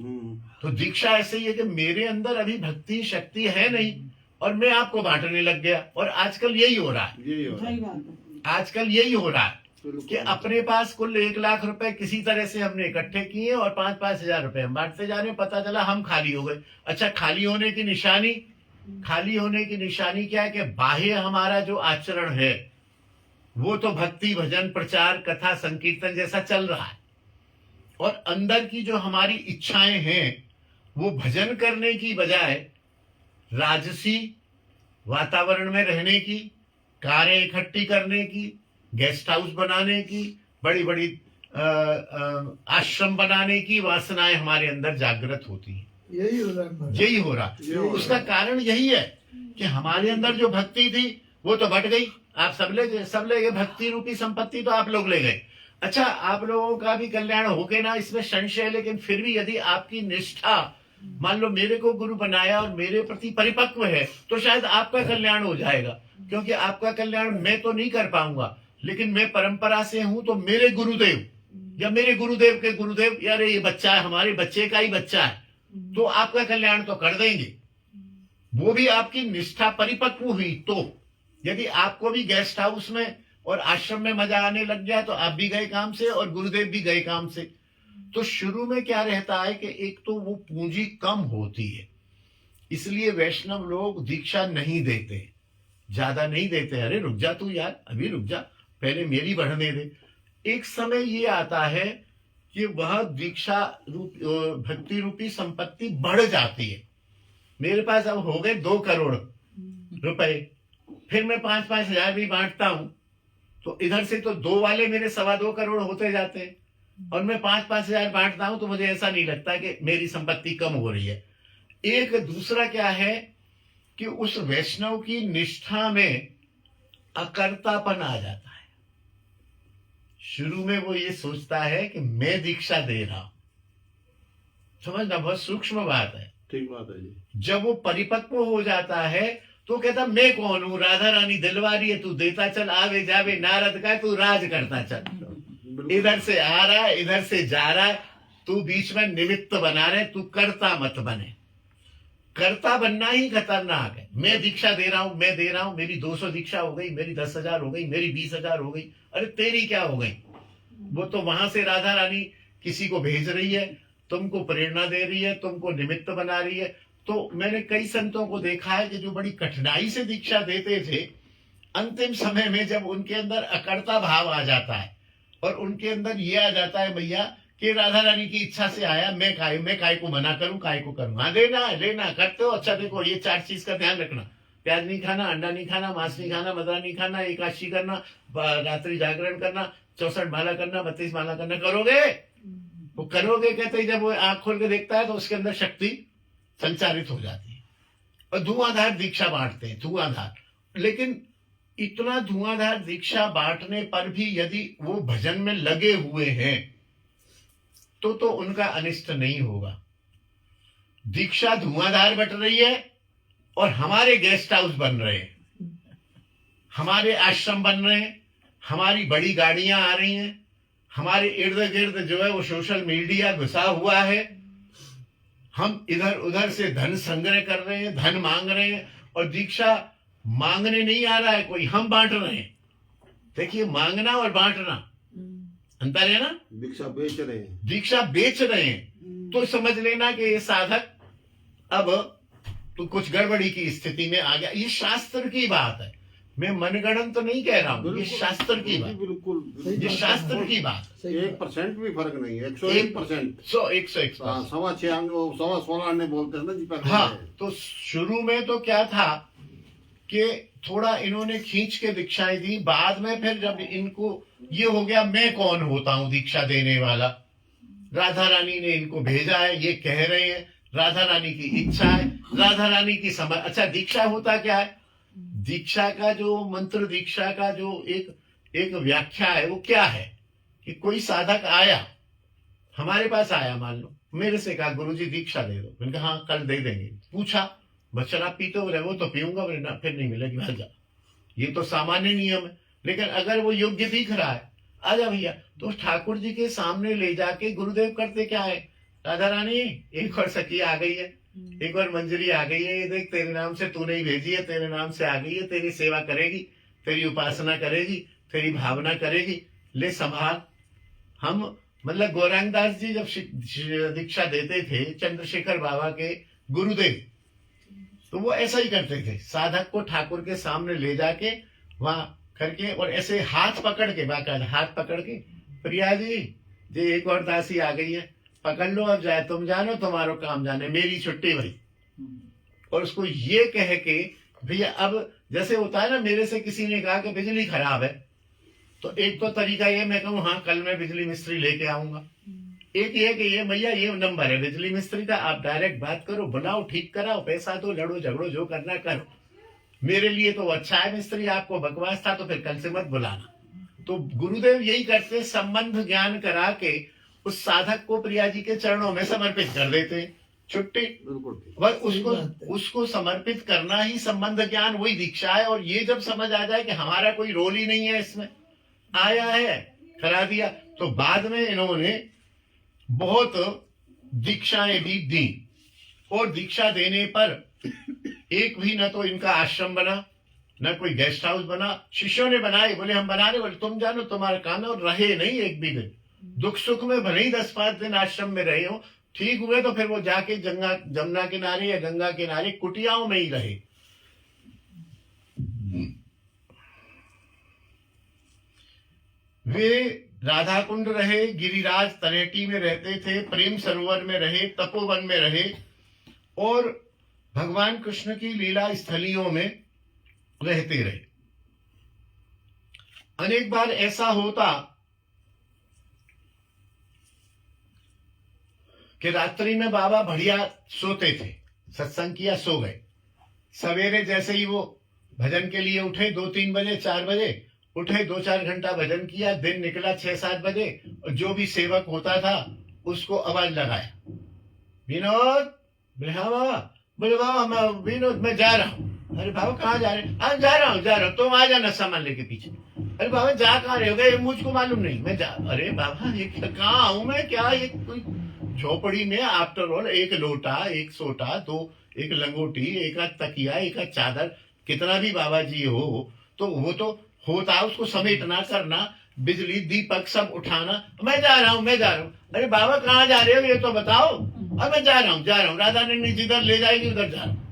A: तो दीक्षा ऐसे ही है कि मेरे अंदर अभी भक्ति शक्ति है नहीं और मैं आपको बांटने लग गया। और आजकल यही हो रहा है,
C: सही बात है।
A: आजकल यही हो रहा है कि अपने पास कुल 1 लाख रुपए किसी तरह से हमने इकट्ठे किए और 5-5 हजार रुपए हम बांटते जा रहे हैं। पता चला हम खाली हो गए। अच्छा, खाली होने की निशानी क्या है? कि बाह्य हमारा जो आचरण है वो तो भक्ति भजन प्रचार कथा संकीर्तन जैसा चल रहा है, और अंदर की जो हमारी इच्छाएं हैं वो भजन करने की बजाय राजसी वातावरण में रहने की, कारें इकट्ठी करने की, गेस्ट हाउस बनाने की, बड़ी बड़ी आश्रम बनाने की वासनाएं हमारे अंदर जागृत होती हैं। यही हो रहा है। उसका कारण यही है कि हमारे अंदर जो भक्ति थी वो तो बट गई। आप सब ले गए भक्ति रूपी संपत्ति, तो आप लोग ले गए। अच्छा, आप लोगों का भी कल्याण हो गया ना, इसमें संशय है। लेकिन फिर भी यदि आपकी निष्ठा, मान लो मेरे को गुरु बनाया और मेरे प्रति परिपक्व है, तो शायद आपका कल्याण हो जाएगा। क्योंकि आपका कल्याण मैं तो नहीं कर पाऊंगा, लेकिन मैं परंपरा से हूं, तो मेरे गुरुदेव या मेरे गुरुदेव के गुरुदेव, यार ये बच्चा है, हमारे बच्चे का ही बच्चा है, तो आपका कल्याण तो कर देंगे। वो भी आपकी निष्ठा परिपक्व हुई तो। यदि आपको भी गेस्ट हाउस में और आश्रम में मजा आने लग गया, तो आप भी गए काम से और गुरुदेव भी गए काम से। तो शुरू में क्या रहता है कि एक तो वो पूंजी कम होती है, इसलिए वैष्णव लोग दीक्षा नहीं देते, ज्यादा नहीं देते। अरे रुक जा तू यार, अभी रुक जा, पहले मेरी बढ़ने दे। एक समय ये आता है कि वह दीक्षा भक्ति रूपी संपत्ति बढ़ जाती है। मेरे पास अब हो गए 2 करोड़ रुपए, फिर मैं 5-5 हजार भी बांटता हूं, तो इधर से तो 2 वाले मेरे 2.25 करोड़ होते जाते हैं, और मैं 5-5 हजार बांटता हूं, तो मुझे ऐसा नहीं लगता कि मेरी संपत्ति कम हो रही है। एक दूसरा क्या है कि उस वैष्णव की निष्ठा में अकर्तापन आ जाता है। शुरू में वो ये सोचता है कि मैं दीक्षा दे रहा हूं। समझना, बहुत सूक्ष्म बात है।
D: ठीक बात है जी।
A: जब वो परिपक्व हो जाता है तो कहता मैं कौन हूं, राधा रानी दिलवारी है, तू देता चल, आवे जावे नारद का, तू राज करता चल। इधर से आ रहा है, इधर से जा रहा है, तू बीच में निमित्त बना रहे, तू कर्ता मत बने। कर्ता बनना ही खतरनाक है। मैं दीक्षा दे रहा हूं, मैं दे रहा हूं, मेरी 200 दीक्षा हो गई, मेरी 10,000 हो गई, मेरी 20,000 हो गई। अरे तेरी क्या हो गई? वो तो वहां से राधा रानी किसी को भेज रही है, तुमको प्रेरणा दे रही है, तुमको निमित्त बना रही है। तो मैंने कई संतों को देखा है कि जो बड़ी कठिनाई से दीक्षा देते थे, अंतिम समय में जब उनके अंदर अकर्ता भाव आ जाता है और उनके अंदर ये आ जाता है भैया कि राधा रानी की इच्छा से आया, मैं काय को मना करूं, काय को करूं। हाँ, देना लेना करते हो। अच्छा देखो, ये 4 चीज का ध्यान रखना, प्याज नहीं खाना, अंडा नहीं खाना, मांस नहीं खाना, मदरा नहीं खाना, एकादशी करना, रात्रि जागरण करना, 64 माला करना, 32 माला करना। करोगे? वो करोगे कहते ही जब वो आंख खोल के देखता है तो उसके अंदर शक्ति संचारित हो जाती है और धुआंधार दीक्षा बांटते हैं, धुआंधार। लेकिन इतना धुआंधार दीक्षा बांटने पर भी यदि वो भजन में लगे हुए हैं तो उनका अनिष्ट नहीं होगा। दीक्षा धुआंधार बट रही है और हमारे गेस्ट हाउस बन रहे हैं, हमारे आश्रम बन रहे हैं, हमारी बड़ी गाड़ियां आ रही हैं, हमारे इर्द गिर्द जो है वो सोशल मीडिया घुसा हुआ है, हम इधर उधर से धन संग्रह कर रहे हैं, धन मांग रहे हैं, और दीक्षा मांगने नहीं आ रहा है कोई, हम बांट रहे हैं। देखिए, मांगना और बांटना अंतर है ना।
D: दीक्षा बेच रहे हैं,
A: दीक्षा बेच रहे हैं तो समझ लेना कि ये साधक अब तो कुछ गड़बड़ी की स्थिति में आ गया। ये शास्त्र की बात है, मैं मनगणन तो नहीं कह रहा हूं, ये शास्त्र की बात,
D: बिल्कुल
A: ये शास्त्र की बात।
D: 1% भी फर्क नहीं है, 101%।
A: 101
D: सवा 16 बोलते हैं ना जी पहले।
A: हाँ, तो शुरू में तो क्या था कि थोड़ा इन्होंने खींच के दीक्षाएं दी, बाद में फिर जब इनको ये हो गया मैं कौन होता हूं दीक्षा देने वाला, राधा रानी ने इनको भेजा है, ये कह रहे हैं, राधा रानी की इच्छा है, राधा रानी की समझ। अच्छा, दीक्षा होता क्या है? दीक्षा का जो मंत्र, दीक्षा का जो एक व्याख्या है वो क्या है कि कोई साधक आया, हमारे पास आया, मान लो मेरे से कहा गुरुजी दीक्षा दे दो, मैंने कहा हाँ कल दे देंगे। पूछा बस शराब पीते हो रहे वो तो पीऊंगा, फिर नहीं मिलेगी, भाग जा। ये तो सामान्य नियम है। लेकिन अगर वो योग्य दिख रहा है, आजा भैया, तो ठाकुर जी के सामने ले जाके गुरुदेव करते क्या है, राधा रानी एक और सखी आ गई है, एक और मंजरी आ गई है, ये देख तेरे नाम से तूने ही भेजी है, तेरे नाम से आ गई है, तेरी सेवा करेगी, तेरी उपासना करेगी, तेरी भावना करेगी, ले संभाल। हम मतलब गौरांग दास जी जब दीक्षा देते थे चंद्रशेखर बाबा के गुरुदेव, तो वो ऐसा ही करते थे, साधक को ठाकुर के सामने ले जाके वहां करके और ऐसे हाथ पकड़ के, बाकायदा हाथ पकड़ के, प्रिया जी ये एक और दासी आ गई है, पकड़ लो, अब जाए तुम जानो, तुम्हारो काम जाने, मेरी छुट्टी भाई। और उसको ये कह के भैया, अब जैसे होता है ना, मेरे से किसी ने कहा कि बिजली खराब है, तो एक तो तरीका ये मैं कहूँ हाँ कल मैं बिजली मिस्त्री लेके आऊंगा, एक ये कि ये भैया ये नंबर है बिजली मिस्त्री का, आप डायरेक्ट बात करो, बुलाओ, ठीक कराओ, पैसा दो, लड़ो झगड़ो जो करना करो, मेरे लिए तो अच्छा है मिस्त्री, आपको बकवास था तो फिर कल से मत बुलाना। तो गुरुदेव यही करते, संबंध ज्ञान करा के उस साधक को प्रिया जी के चरणों में समर्पित कर देते, छुट्टी। बस उसको समर्पित करना ही संबंध ज्ञान, वही दीक्षा है। और ये जब समझ आ जाए कि हमारा कोई रोल ही नहीं है इसमें, आया है करा दिया, तो बाद में इन्होंने बहुत दीक्षाएं भी दी। और दीक्षा देने पर एक भी न तो इनका आश्रम बना, न कोई गेस्ट हाउस बना, शिष्यों ने बनाए, बोले हम बना रहे, बोले तुम जानो तुम्हारा काम है। और रहे नहीं एक भी दिन, दुख सुख में भले ही 10-5 दिन आश्रम में रहे हो, ठीक हुए तो फिर वो जाके जमुना किनारे या गंगा किनारे कुटियाओं में ही रहे। वे राधा कुंड रहे, गिरिराज तरेटी में रहते थे, प्रेम सरोवर में रहे, तपोवन में रहे, और भगवान कृष्ण की लीला स्थलियों में रहते रहे। अनेक बार ऐसा होता कि रात्रि में बाबा बढ़िया सोते थे, सत्संग किया, सो गए, सवेरे जैसे ही वो भजन के लिए उठे 2-3 बजे 4 बजे उठे, 2-4 घंटा भजन किया, दिन निकला 6-7 बजे, और जो भी सेवक होता था उसको आवाज लगाया, विनोद, बोले हाँ बाबा, बोले बाबा मैं विनोद, मैं जा रहा हूँ। अरे बाबा कहाँ जा रहे हैं? हाँ जा रहा हूँ, तुम आ जाना सामान लेके पीछे। अरे बाबा जा कहाँ रहे हो? गए मुझको मालूम नहीं, मैं जा। अरे बाबा ये कहाँ आऊं मैं, क्या ये कोई झोपड़ी में, आफ्टर ऑल एक लोटा, एक सोटा, दो, एक लंगोटी, एक तकिया, एक चादर, कितना भी बाबा जी हो तो वो तो होता, उसको समेटना करना, बिजली दीपक सब उठाना। मैं जा रहा हूँ। अरे बाबा कहाँ जा रहे हो ये तो बताओ। अब मैं जा रहा हूँ, राधा रानी जिधर ले जाएगी उधर जा रहा हूँ।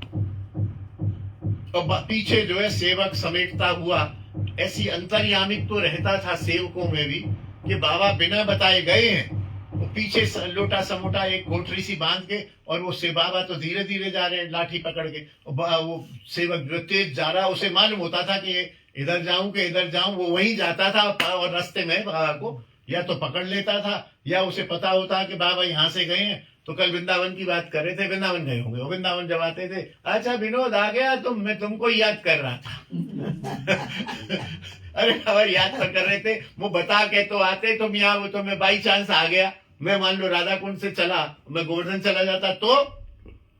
A: और पीछे जो है सेवक समेटता हुआ, ऐसी अंतर्यामिक तो रहता था सेवकों में भी कि बाबा बिना बताए गए हैं, वो पीछे लोटा समोटा एक कोठरी सी बांध के, और वो से बाबा तो धीरे धीरे जा रहे हैं लाठी पकड़ के, वो सेवक जो तेज जा रहा, उसे मालूम होता था कि इधर जाऊं कि इधर जाऊं, वो वहीं जाता था, और रास्ते में बाबा को या तो पकड़ लेता था, या उसे पता होता कि बाबा यहाँ से गए हैं। तो कल वृंदावन की बात कर रहे थे, वृंदावन गए होंगे, वो वृंदावन जब आते थे, अच्छा विनोद आ गया, मैं तुमको याद कर रहा था। अरे खबर यात्रा कर रहे थे, वो बता के तो आते, तुम यहाँ वो तो मैं बाई चांस आ गया, मैं मान लो राधा कुंड से चला, मैं गोवर्धन चला जाता तो,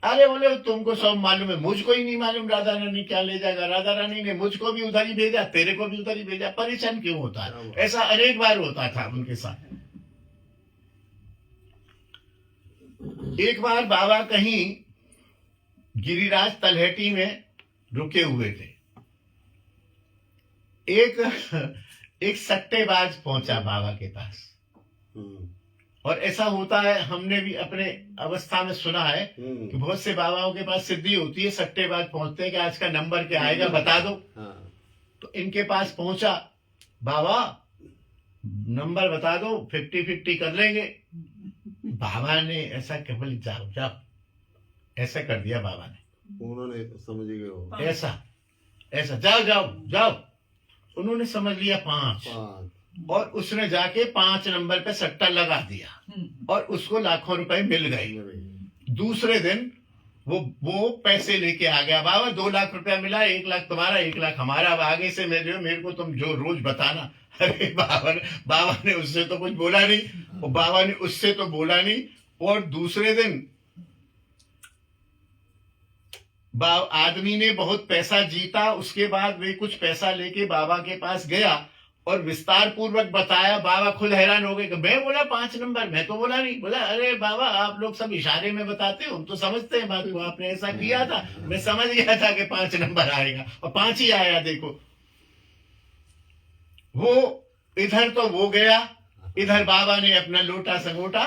A: अरे बोले तुमको सब मालूम है, मुझको ही नहीं मालूम राधा रानी क्या ले जाएगा, राधा रानी ने मुझको भी उधर ही भेजा, तेरे को भी उधर ही भेजा, परेशान क्यों होता है? ऐसा अनेक बार होता था उनके साथ। एक बार बाबा कहीं गिरिराज तलहटी में रुके हुए थे, एक सट्टेबाज पहुंचा बाबा के पास, और ऐसा होता है, हमने भी अपने अवस्था में सुना है कि बहुत से बाबाओं के पास सिद्धि होती है, सट्टेबाज पहुंचते हैं कि आज का नंबर क्या आएगा बता दो। तो इनके पास पहुंचा, बाबा नंबर बता दो, 50-50 कर लेंगे। बाबा ने ऐसा केवल जाओ जाओ ऐसा कर दिया बाबा ने,
D: उन्होंने समझ गए हो।
A: ऐसा जाओ जाओ जाओ, उन्होंने समझ लिया 5, और उसने जाके 5 नंबर पे सट्टा लगा दिया और उसको लाखों रुपए मिल गए। दूसरे दिन वो पैसे लेके आ गया, बाबा 2 लाख रुपया मिला, 1 लाख तुम्हारा 1 लाख हमारा, अब आगे से मेरे को तुम जो रोज बताना। अरे बाबा ने उससे तो कुछ बोला नहीं, और बाबा ने उससे तो बोला नहीं। और दूसरे दिन आदमी ने बहुत पैसा जीता, उसके बाद वे कुछ पैसा लेके बाबा के पास गया और विस्तार पूर्वक बताया। बाबा खुद हैरान हो गए कि मैं बोला 5 नंबर, मैं तो बोला नहीं। बोला अरे बाबा आप लोग सब इशारे में बताते हो, हम तो समझते हैं बात को, आपने ऐसा किया था, मैं समझ गया था कि 5 नंबर आएगा, और 5 ही आया। देखो वो इधर तो वो गया, इधर बाबा ने अपना लोटा संगोटा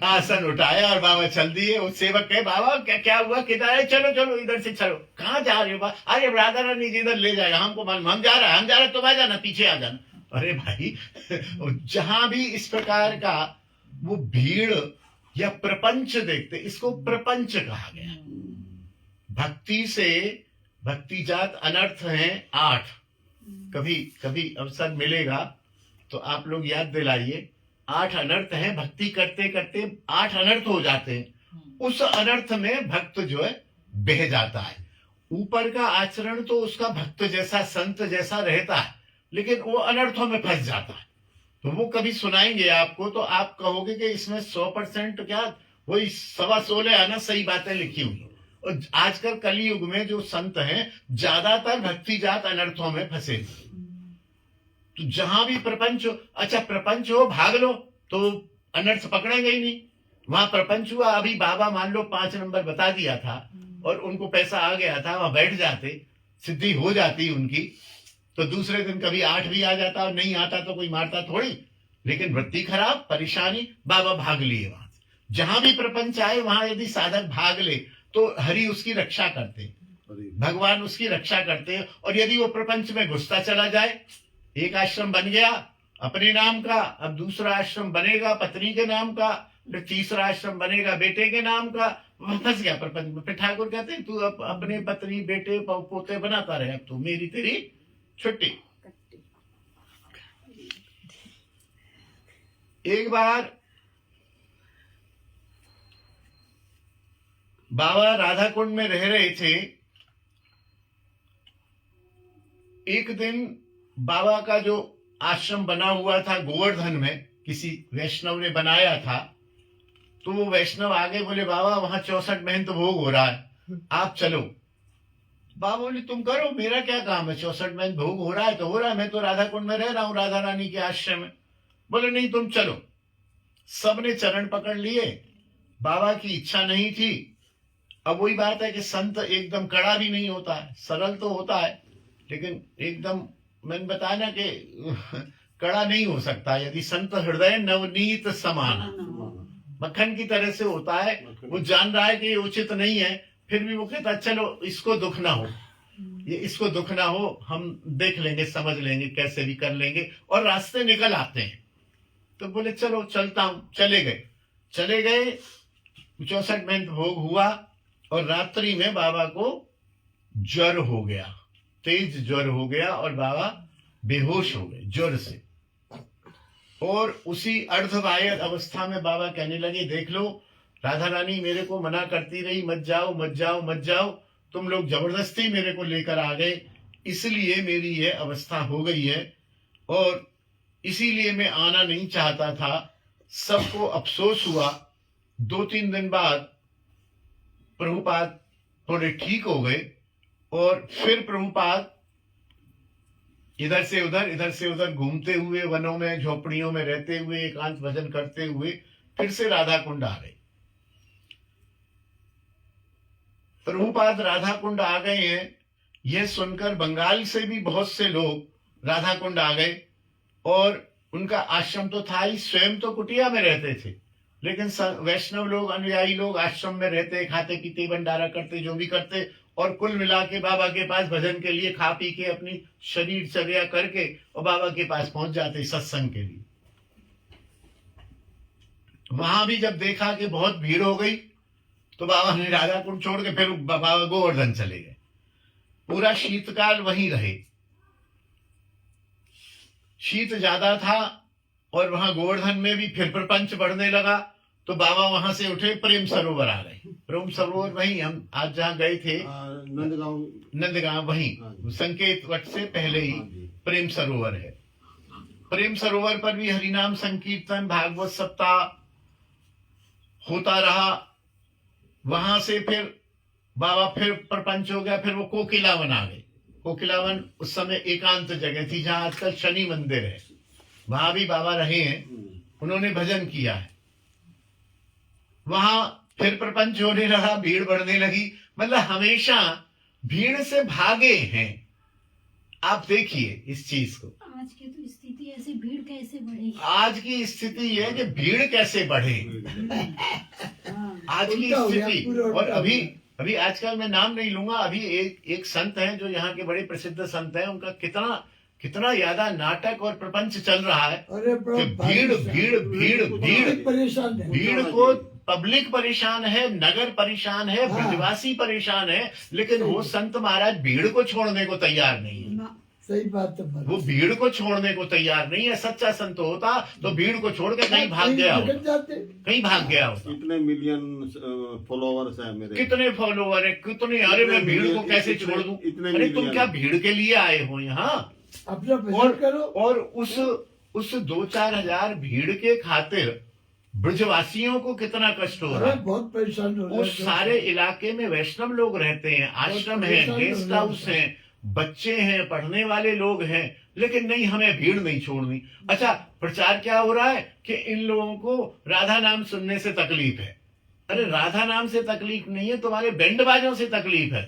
A: आसन उठाया और बाबा चल दिए। उस सेवक कहे बाबा क्या हुआ, किधर है? चलो चलो इधर से चलो। कहाँ जा रहे हो? अरे राधा रानी जी इधर ले जाएगा, हमको मालूम, हम जा रहे हैं, तुम आ जाना, पीछे आ जाना। अरे भाई जहां भी इस प्रकार का वो भीड़ या प्रपंच देखते, इसको प्रपंच कहा गया। भक्ति से भक्ति जात अनर्थ हैं 8। कभी कभी अवसर मिलेगा तो आप लोग याद दिलाइए, 8 अनर्थ हैं। भक्ति करते करते 8 अनर्थ हो जाते हैं। उस अनर्थ में भक्त जो है बह जाता है। ऊपर का आचरण तो उसका भक्त जैसा संत जैसा रहता है, लेकिन वो अनर्थों में फंस जाता है। तो वो कभी सुनाएंगे आपको तो आप कहोगे कि इसमें 100% क्या, वही 16.25 आना सही बातें लिखी हुई। और आजकल कलयुग में जो संत हैं ज्यादातर भक्ति जात अनर्थों में फंसे। तो जहां भी प्रपंच हो, अच्छा प्रपंच हो भाग लो तो अनर्थ पकड़ेंगे ही नहीं। वहां प्रपंच हुआ, अभी बाबा मान लो 5 नंबर बता दिया था और उनको पैसा आ गया था, वहां बैठ जाते, सिद्धि हो जाती उनकी, तो दूसरे दिन कभी 8 भी आ जाता, और नहीं आता तो कोई मारता थोड़ी। लेकिन वृत्ति खराब, परेशानी, बाबा भाग लिए वहां। जहां भी प्रपंच आए वहां यदि साधक भाग ले तो हरि उसकी रक्षा करते, भगवान उसकी रक्षा करते। और यदि वो प्रपंच में घुसता चला जाए, एक आश्रम बन गया अपने नाम का, अब दूसरा आश्रम बनेगा पत्नी के नाम का, फिर तीसरा आश्रम बनेगा बेटे के नाम का, फंस गया प्रपंच में। फिर ठाकुर कहते हैं तू अब अपने पत्नी बेटे पोते बनाता रहे, अब तू मेरी तेरी छुट्टी। एक बार बाबा राधा कुंड में रह रहे थे। एक दिन बाबा का जो आश्रम बना हुआ था गोवर्धन में, किसी वैष्णव ने बनाया था, तो वो वैष्णव आगे बोले बाबा वहां 64 महंत भोग हो रहा है, आप चलो। बाबा बोले तुम करो, मेरा क्या काम है, 64 महंत भोग हो रहा है तो हो रहा है, मैं तो राधा कुंड में रह रहा हूं, राधा रानी के आश्रम में। बोले नहीं तुम चलो। सबने चरण पकड़ लिए, बाबा की इच्छा नहीं थी। अब वही बात है कि संत एकदम कड़ा भी नहीं होता है, सरल तो होता है, लेकिन एकदम मैंने बताया ना कि कड़ा नहीं हो सकता। यदि संत हृदय नवनीत समान, मक्खन की तरह से होता है। वो जान रहा है कि ये उचित नहीं है, फिर भी वो कहता चलो इसको दुख ना हो, ये इसको दुख ना हो, हम देख लेंगे, समझ लेंगे, कैसे भी कर लेंगे, और रास्ते निकल आते हैं। तो बोले चलो चलता हूं। चले गए 64 महंत भोग हुआ, और रात्रि में बाबा को ज्वर हो गया, तेज ज्वर हो गया, और बाबा बेहोश हो गए ज्वर से। और उसी अर्धवायद अवस्था में बाबा कहने लगे देख लो, राधा रानी मेरे को मना करती रही, मत जाओ मत जाओ मत जाओ, तुम लोग जबरदस्ती मेरे को लेकर आ गए, इसलिए मेरी यह अवस्था हो गई है और इसीलिए मैं आना नहीं चाहता था। सबको अफसोस हुआ। 2-3 दिन बाद प्रभुपाद थोड़े ठीक हो गए और फिर प्रभुपाद इधर से उधर घूमते हुए, वनों में, झोपड़ियों में रहते हुए, एकांत भजन करते हुए फिर से राधा कुंड आ गए। प्रभुपाद राधा कुंड आ गए हैं, यह सुनकर बंगाल से भी बहुत से लोग राधा कुंड आ गए। और उनका आश्रम तो था ही, स्वयं तो कुटिया में रहते थे, लेकिन वैष्णव लोग, अनुयायी लोग आश्रम में रहते, खाते पीते, भंडारा करते, जो भी करते, और कुल मिला के बाबा के पास भजन के लिए खा पी के अपनी शरीर चर्या करके और बाबा के पास पहुंच जाते सत्संग के लिए। वहां भी जब देखा कि बहुत भीड़ हो गई तो बाबा ने राधा कुंड छोड़ के फिर बाबा गोवर्धन चले गए। पूरा शीतकाल वहीं रहे। शीत ज्यादा था और वहां गोवर्धन में भी फिर प्रपंच बढ़ने लगा तो बाबा वहां से उठे, प्रेम सरोवर आ गए। प्रेम सरोवर वहीं हम आज जहाँ गए थे, नंदगांव, वहीं संकेत वट से पहले ही प्रेम सरोवर है। प्रेम सरोवर पर भी हरिनाम संकीर्तन, भागवत सप्ताह होता रहा। वहां से फिर बाबा फिर प्रपंच हो गया, फिर वो कोकिलावन आ गए। कोकिलावन उस समय एकांत जगह थी जहां आजकल शनि मंदिर है, वहां भी बाबा रहे हैं, उन्होंने भजन किया है। वहां फिर प्रपंच होने लगा, भीड़ बढ़ने लगी, मतलब हमेशा भीड़ से भागे हैं। आप देखिए इस चीज को।
E: आज की तो स्थिति ऐसी, भीड़ कैसे बढ़ेगी?
A: आज की स्थिति है कि भीड़ कैसे बढ़े, आज की स्थिति। और अभी आजकल मैं नाम नहीं लूंगा, अभी एक संत हैं जो यहाँ के बड़े प्रसिद्ध संत हैं, उनका कितना ज्यादा नाटक और प्रपंच चल रहा है कि भीड़
C: परेशान है।
A: भीड़ को पब्लिक परेशान है, नगर परेशान है, ब्रजवासी परेशान है, लेकिन वो संत महाराज भीड़ को छोड़ने को तैयार नहीं है।
C: सही बात है।
A: वो भीड़ को छोड़ने को तैयार नहीं है। सच्चा संत होता तो भीड़ को छोड़ के कहीं भाग गया होता, कहीं भाग गया होता।
D: कितने मिलियन फॉलोवर्स हैं मेरे,
A: कितने फॉलोवर है, कितने, अरे मैं भीड़ को कैसे छोड़ दूं? अरे तुम क्या भीड़ के लिए आए हो यहाँ?
C: अपना भजन करो।
A: और उस 2-4 हजार भीड़ के खातिर ब्रजवासियों को कितना कष्ट हो रहा है।
C: बहुत परेशान हो रहा है।
A: उस सारे इलाके में वैष्णव लोग रहते हैं, आश्रम है, गेस्ट हाउस है, बच्चे हैं, पढ़ने वाले लोग हैं, लेकिन नहीं, हमें भीड़ नहीं छोड़नी। अच्छा, प्रचार क्या हो रहा है कि इन लोगों को राधा नाम सुनने से तकलीफ है। अरे राधा नाम से तकलीफ नहीं है, तुम्हारे बैंड बाजों से तकलीफ है,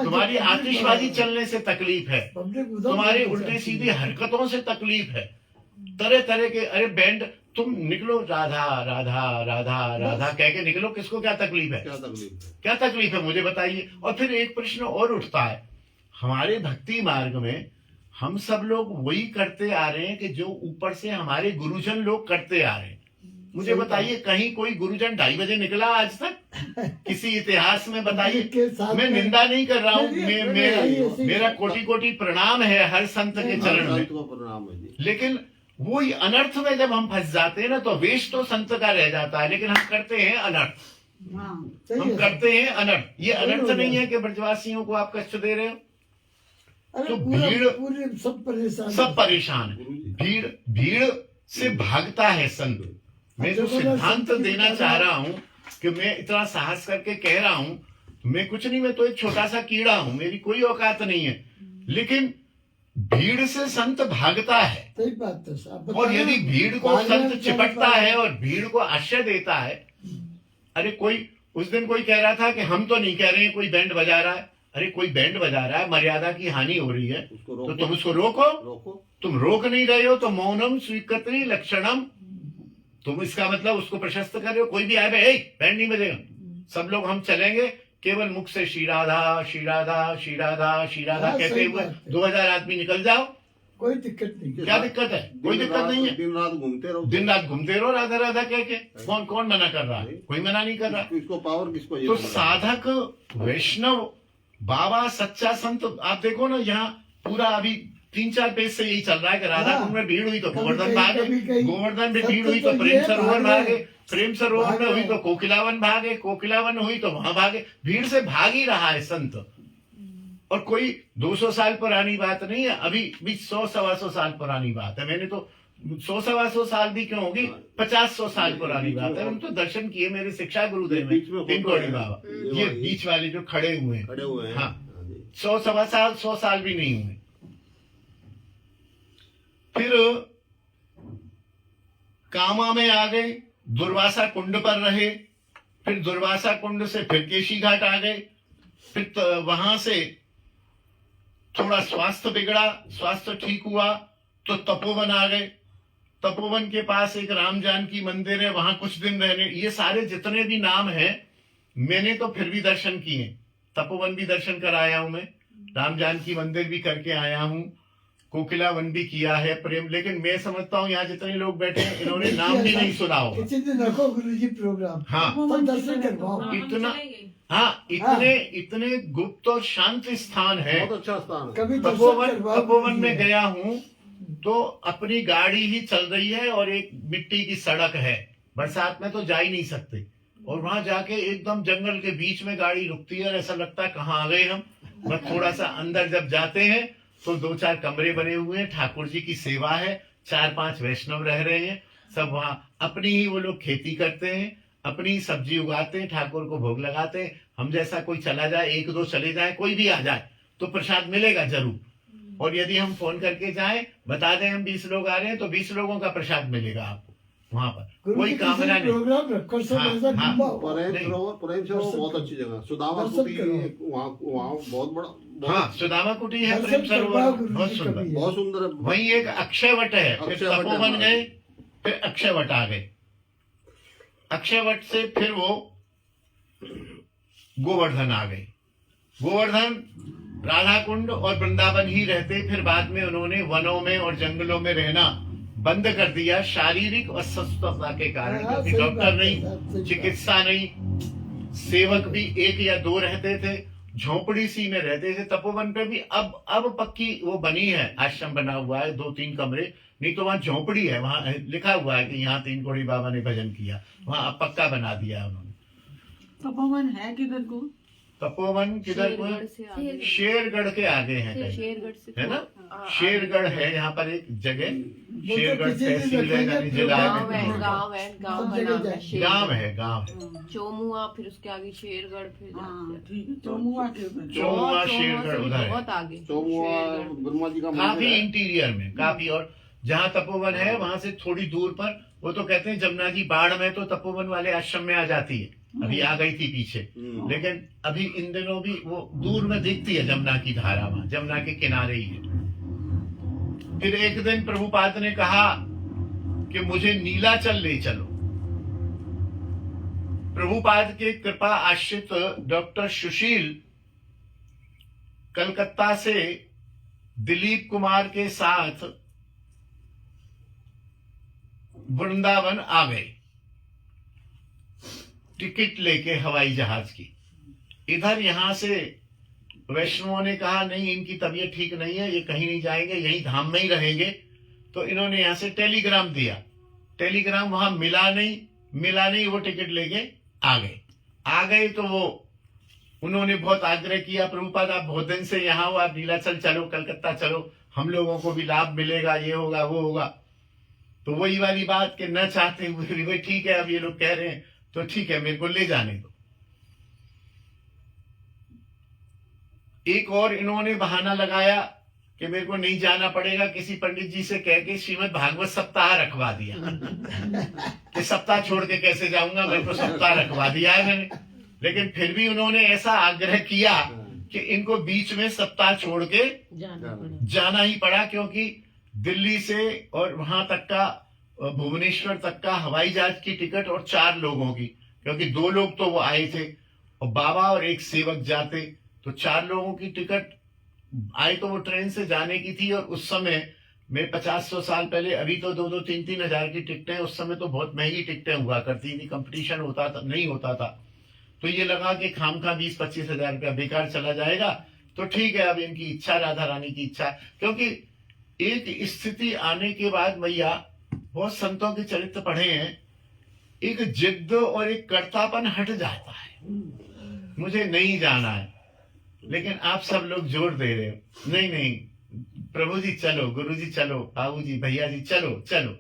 A: तुम्हारी आतिशबाजी चलने से तकलीफ है, तुम्हारी उल्टी सीधी हरकतों से तकलीफ है, तरह तरह के। अरे बैंड, तुम निकलो राधा राधा राधा राधा कह के निकलो, किसको क्या तकलीफ है? क्या तकलीफ है मुझे बताइए। और फिर एक प्रश्न और उठता है, हमारे भक्ति मार्ग में हम सब लोग वही करते आ रहे हैं कि जो ऊपर से हमारे गुरुजन लोग करते आ रहे हैं। मुझे बताइए, कहीं कोई गुरुजन 2:30 बजे निकला आज तक? किसी इतिहास में बताइए। मैं निंदा नहीं कर रहा हूँ, मेरा कोटि कोटि प्रणाम है हर संत के चरण में, लेकिन वो अनर्थ में जब हम फंस जाते हैं ना, तो वेश तो संत का रह जाता है, लेकिन हम करते हैं अनर्थ। हम करते हैं अनर्थ। ये अनर्थ नहीं है कि ब्रजवासियों को आप कष्ट दे रहे हो। तो भीड़, सब परेशान है। भीड़ से भागता है संत। मैं जो सिद्धांत देना चाह रहा हूं कि मैं इतना साहस करके कह रहा हूं, मैं कुछ नहीं, मैं तो एक छोटा सा कीड़ा हूं, मेरी कोई औकात नहीं है, लेकिन भीड़ से संत भागता है।
C: सही बात है।
A: और यदि भीड़ को संत चिपटता है और भीड़ को आश्रय देता है, अरे कोई उस दिन कोई कह रहा था कि हम तो नहीं कह रहे हैं कोई बैंड बजा रहा है। अरे कोई बैंड बजा रहा है, मर्यादा की हानि हो रही है, तो तुम उसको रोको। तुम रोक नहीं रहे हो तो मौनम स्वीकृति लक्षणम, तुम इसका मतलब उसको प्रशस्त कर रहे हो। कोई भी आए भाई, बैंड नहीं बजेगा, सब लोग हम चलेंगे, केवल मुख से श्री राधा श्री राधा श्री राधा श्री राधा कहते हुए 2000 आदमी निकल जाओ,
C: कोई दिक्कत नहीं।
A: क्या दिक्कत है? कोई दिक्कत नहीं है।
D: दिन रात घूमते रहो
A: राधा राधा कह के। कौन मना कर रहा है? कोई मना नहीं कर रहा।
D: इसको पावर किसको?
A: तो साधक वैष्णव बाबा सच्चा संत, आप देखो ना, यहाँ पूरा अभी 3-4 पेज से यही चल रहा है कि राधा कुंड में भीड़ हुई तो गोवर्धन भागे, गोवर्धन में भीड़ हुई तो प्रेम सरोवर भागे, प्रेम सरोवर में हुई तो कोकिलावन भागे, कोकिलावन हुई तो वहां भागे। भीड़ से भाग ही रहा है संत। और कोई 200 साल पुरानी बात नहीं है, अभी भी 100-125 साल पुरानी बात है। मैंने तो 100-125 साल भी क्यों होगी, 50-100 साल पुरानी बात है। हम तो दर्शन किए, मेरे शिक्षा गुरुदेव
D: बीच में
A: हैं तीन
D: फोटो
A: कौड़ी
D: है।
A: बाबा,
D: ये
A: ये बीच वाले जो खड़े हुए हैं,
D: खड़े हुए हैं।
A: हाँ।
D: हाँ जी।
A: 100-125 साल, 100 साल भी नहीं हुए। फिर कामा में आ गए, दुर्वासा कुंड पर रहे, फिर दुर्वासा कुंड से फिर केशी घाट आ गए, फिर वहां से थोड़ा स्वास्थ्य बिगड़ा, स्वास्थ्य ठीक हुआ तो तपोवन आ गए। तपोवन के पास एक राम जानकी मंदिर है, वहां कुछ दिन रहने। ये सारे जितने भी नाम हैं मैंने तो फिर भी दर्शन किए। तपोवन भी दर्शन कर आया हूं मैं, राम जानकी मंदिर भी करके आया हूं, कोकिला वन भी किया है, प्रेम। लेकिन मैं समझता हूँ यहाँ जितने लोग बैठे हैं इन्होंने नाम भी नहीं सुना होगा।
C: किसी दिन रखो गुरुजी प्रोग्राम,
A: हाँ
C: तब दर्शन करवाओ।
A: इतना, हाँ इतने गुप्त और शांत स्थान है।
D: बहुत अच्छा स्थान है।
C: कभी दर्शन
A: तपोवन
C: करवाओ
A: तपोवन
C: गुरुजी।
A: में गया हूँ तो अपनी गाड़ी ही चल रही है और एक मिट्टी की सड़क है, बरसात में तो जा ही नहीं सकते, और वहां जाके एकदम जंगल के बीच में गाड़ी रुकती है और ऐसा लगता है कहाँ आ गए हम। बस थोड़ा सा अंदर जब जाते हैं तो 2-4 कमरे बने हुए हैं, ठाकुर जी की सेवा है, 4-5 वैष्णव रह रहे हैं, सब वहां अपनी ही वो लोग खेती करते हैं, अपनी ही सब्जी उगाते हैं, ठाकुर को भोग लगाते हैं। हम जैसा कोई चला जाए, 1-2 चले जाए, कोई भी आ जाए तो प्रसाद मिलेगा जरूर। और यदि हम फोन करके जाएं, बता दें हम 20 लोग आ रहे हैं तो 20 लोगों का प्रसाद मिलेगा आपको वहां पर, कोई
C: गुरुजी
A: कामना
C: किसी
A: नहीं।
C: प्रोग्राम रखो, सब
A: हाँ,
C: ऐसा
A: हाँ।
C: घुमाओ।
D: प्रेम
A: नहीं।
D: सरोवर, प्रेम सरोवर
C: दर्शन
D: बहुत
C: करो।
D: अच्छी जगह। सुदामा
C: दर्शन
D: कुटी
C: करो।
D: वहाँ बहुत बड़ा,
A: हाँ सुदामा कुटी है,
C: दर्शन
A: प्रेम सरोवर
C: करवाओ गुरुजी
A: बहुत सुंदर।
C: कभी।
D: बहुत सुंदर है।
A: वहीं एक अक्षयवट है, फिर
D: अक्षयवट है
A: तपोवन
D: वहाँ।
A: गए, फिर अक्षयवट आ गए। अक्षयवट से फिर वो गोवर्धन आ गए। गोवर्धन राधा कुंड और वृंदावन ही रहते, फिर बाद में उन्होंने वनों में और जंगलों में रहना बंद कर दिया शारीरिक अस्वस्थता के कारण,
C: हाँ,
A: क्योंकि
C: सही
A: डॉक्टर
C: बात है,
A: नहीं,
C: सही बात।
A: चिकित्सा नहीं, सेवक भी 1 या 2 रहते थे, झोपड़ी सी में रहते थे। तपोवन पे भी अब पक्की वो बनी है, आश्रम बना हुआ है, 2-3 कमरे, नहीं तो वहां झोपड़ी है, वहां लिखा हुआ है कि यहाँ 3 कोड़ी बाबा ने भजन किया, वहां अब पक्का बना दिया है उन्होंने।
F: तपोवन है किधर को?
A: तपोवन किधर को है?
B: शेरगढ़ से आगे,
A: शेरगढ़ के आगे है कहीं,
B: शेरगढ़ से
A: है ना?
B: हाँ,
A: शेरगढ़ है यहाँ पर एक जगह,
C: तो
A: शेरगढ़
C: किसी दिन
A: तहसील है,
C: रखेंगे
A: यानी जिला
B: गाँव
A: है।
B: है, गाँव है, गाँव
C: सब
B: का
C: जगह
B: नाम है
C: जाएंगे।
B: शेरगढ़।
A: गाँव है, गाँव है।
B: चोमुआ, फिर उसके आगे शेरगढ़, फिर
F: हाँ
B: जाके-
F: ठीक है, चोमुआ के उधर।
A: चोमुआ,
B: से
A: शेरगढ़
B: भी
A: उधर है।
B: बहुत आगे
D: चौमुआ
B: शेरगढ़।
D: ब्रह्मा जी का
A: काफी
D: मंदिर है।
A: इंटीरियर में, काफी। और जहाँ तपोवन है वहां से थोड़ी दूर पर, वो तो कहते हैं जमुना जी बाढ़ में तो तपोवन वाले आश्रम में आ जाती है, अभी आ गई थी पीछे, लेकिन अभी इन दिनों भी वो दूर में दिखती है जमुना की धारा, वहां जमुना के किनारे ही है। फिर एक दिन प्रभुपाद ने कहा कि मुझे नीलाचल ले चलो। प्रभुपाद के कृपा आश्रित डॉक्टर सुशील कलकत्ता से दिलीप कुमार के साथ वृंदावन आ गए, टिकट लेके हवाई जहाज की। इधर यहां से वैष्णवों ने कहा नहीं, इनकी तबीयत ठीक नहीं है, ये कहीं नहीं जाएंगे, यहीं धाम में ही रहेंगे। तो इन्होंने यहां से टेलीग्राम दिया, टेलीग्राम वहां मिला नहीं, वो टिकट लेके आ गए। तो वो उन्होंने बहुत आग्रह किया, प्रभुपाद आप बहुत दिन से यहाँ हो, आप नीलाचल चलो, कलकत्ता चलो, हम लोगों को भी लाभ मिलेगा, ये होगा वो होगा। तो वही वाली बात कि न चाहते हुए भी भाई ठीक है, अब ये लोग कह रहे हैं तो ठीक है, मेरे को ले जाने दो। एक और इन्होंने बहाना लगाया कि मेरे को नहीं जाना पड़ेगा, किसी पंडित जी से कह के श्रीमद् भागवत सप्ताह रखवा दिया कि सप्ताह छोड़ के कैसे जाऊंगा, मेरे को सप्ताह रखवा दिया है मैंने। लेकिन फिर भी उन्होंने ऐसा आग्रह किया कि इनको बीच में सप्ताह छोड़ के जाना ही पड़ा, क्योंकि दिल्ली से और वहां तक का, भुवनेश्वर तक का हवाई जहाज की टिकट और 4 लोगों की, क्योंकि 2 लोग तो वो आए थे और बाबा और एक सेवक जाते, तो 4 लोगों की टिकट आई तो वो ट्रेन से जाने की थी। और उस समय में 50-100 साल पहले, अभी तो 2-2, 3-3 हजार की टिकटें, उस समय तो बहुत महंगी टिकटें हुआ करती थी, कंपटीशन होता था नहीं होता था। तो ये लगा कि खामखा 20-25 हजार रुपया बेकार चला जाएगा, तो ठीक है, अब इनकी इच्छा, राधा रानी की इच्छा। क्योंकि एक स्थिति आने के बाद भैया, बहुत संतों के चरित्र पढ़े हैं, एक जिद्द और एक कर्तापन हट जाता है, मुझे नहीं जाना है। लेकिन आप सब लोग जोर दे रहे हो, नहीं नहीं प्रभु जी चलो, गुरु जी चलो, बाबू जी, भैया जी चलो चलो।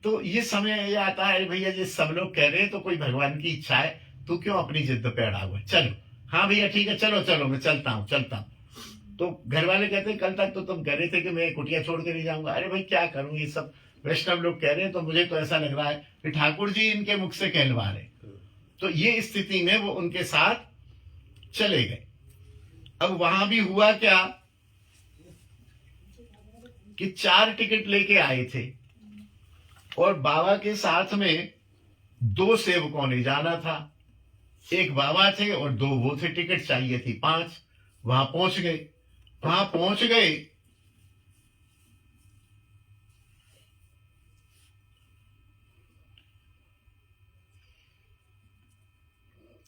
A: तो ये समय ये आता है, भैया जी सब लोग कह रहे हैं तो कोई भगवान की इच्छा है, तू क्यों अपनी जिद पे अड़ा हुआ है, चलो। हाँ भैया ठीक है, चलो चलो मैं चलता हूँ। तो घर वाले कहते हैं कल तक तो तुम कह रहे थे कि मैं कुटिया छोड़ के नहीं जाऊंगा। अरे भाई क्या करूं, ये सब वैष्णव लोग कह रहे हैं तो मुझे तो ऐसा लग रहा है कि ठाकुर जी इनके मुख से कहलवा रहे। तो ये स्थिति में वो उनके साथ चले गए। अब वहां भी हुआ क्या कि 4 टिकट लेके आए थे और बाबा के साथ में 2 सेवकों ने जाना था। एक बाबा थे और 2 वो थे, टिकट चाहिए थी 5। वहां पहुंच गए।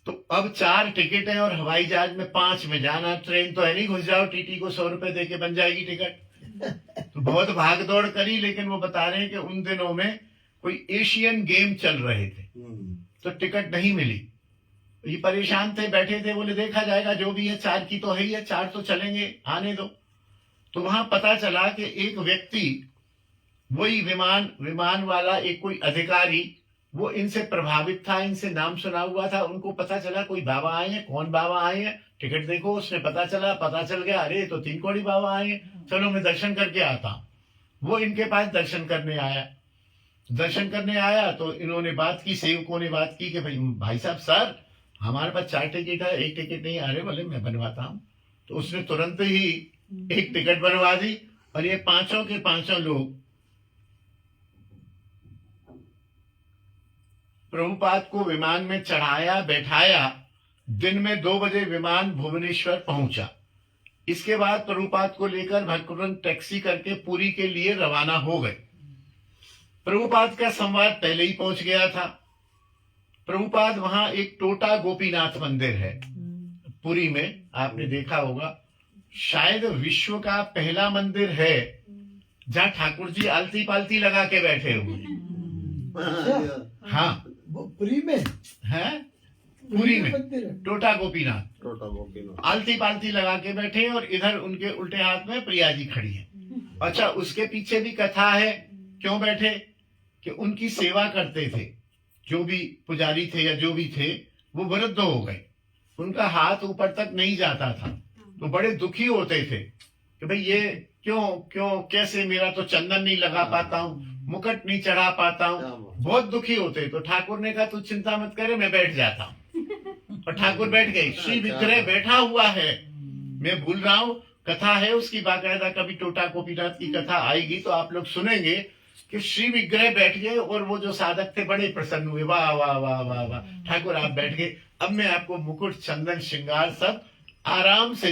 A: तो अब 4 टिकट है और हवाई जहाज में 5 में जाना। ट्रेन तो है नहीं, घुस जाओ टीटी को 100 रुपए देके बन जाएगी टिकट। तो बहुत भाग दौड़ करी, लेकिन वो बता रहे हैं कि उन दिनों में कोई एशियन गेम चल रहे थे तो टिकट नहीं मिली। ये परेशान थे, बैठे थे, बोले देखा जाएगा जो भी है, 4 की तो है ही है, 4 तो चलेंगे, आने दो। तो वहां पता चला कि एक व्यक्ति, वही विमान वाला एक कोई अधिकारी, वो इनसे प्रभावित था, इनसे नाम सुना हुआ था। उनको पता चला कोई बाबा आए हैं, कौन बाबा आए हैं, टिकट देखो। उसने पता चल गया, अरे तो 3 कौड़ी बाबा आए हैं, चलो मैं दर्शन करके आता हूं। वो इनके पास दर्शन करने आया तो इन्होंने बात की, सेवकों ने बात की कि भाई साहब सर हमारे पास 4 टिकट है, 1 टिकट नहीं। अरे बोले मैं बनवाता हूं। तो उसने तुरंत ही 1 टिकट बनवा दी और ये 5 के 5 लोग प्रभुपाद को विमान में चढ़ाया, बैठाया। दिन में 2 बजे विमान भुवनेश्वर पहुंचा। इसके बाद प्रभुपाद को लेकर भक्तवृंद टैक्सी करके पुरी के लिए रवाना हो गए। प्रभुपाद का संवाद पहले ही पहुंच गया था। प्रभुपाद वहां एक टोटा गोपीनाथ मंदिर है पुरी में, आपने देखा होगा, शायद विश्व का पहला मंदिर है जहां ठाकुर जी आलती पालती लगा के बैठे हुए हैं। हाँ
C: पुरी में
A: है, पुरी में
C: मंदिर है।
A: टोटा गोपीनाथ आलती पालती लगा के बैठे और इधर उनके उल्टे हाथ में प्रिया जी खड़ी है। अच्छा, उसके पीछे भी कथा है, क्यों बैठे कि उनकी सेवा करते थे जो भी पुजारी थे या जो भी थे, वो वृद्ध हो गए, उनका हाथ ऊपर तक नहीं जाता था। तो बड़े दुखी होते थे कि भाई ये क्यों कैसे, मेरा तो चंदन नहीं लगा पाता हूँ, मुकुट नहीं चढ़ा पाता हूँ, बहुत दुखी होते। तो ठाकुर ने कहा तू चिंता मत करे, मैं बैठ जाता हूँ। और ठाकुर बैठ गए। श्री विग्रह बैठा हुआ है, मैं भूल रहा हूँ, कथा है उसकी बाकायदा, कभी टोटा गोपीनाथ की कथा आएगी तो आप लोग सुनेंगे कि श्री विग्रह बैठ गए और वो जो साधक थे बड़े प्रसन्न हुए, वाह वाह वाह वाह वाह ठाकुर आप बैठ गए, अब मैं आपको मुकुट चंदन श्रृंगार सब आराम से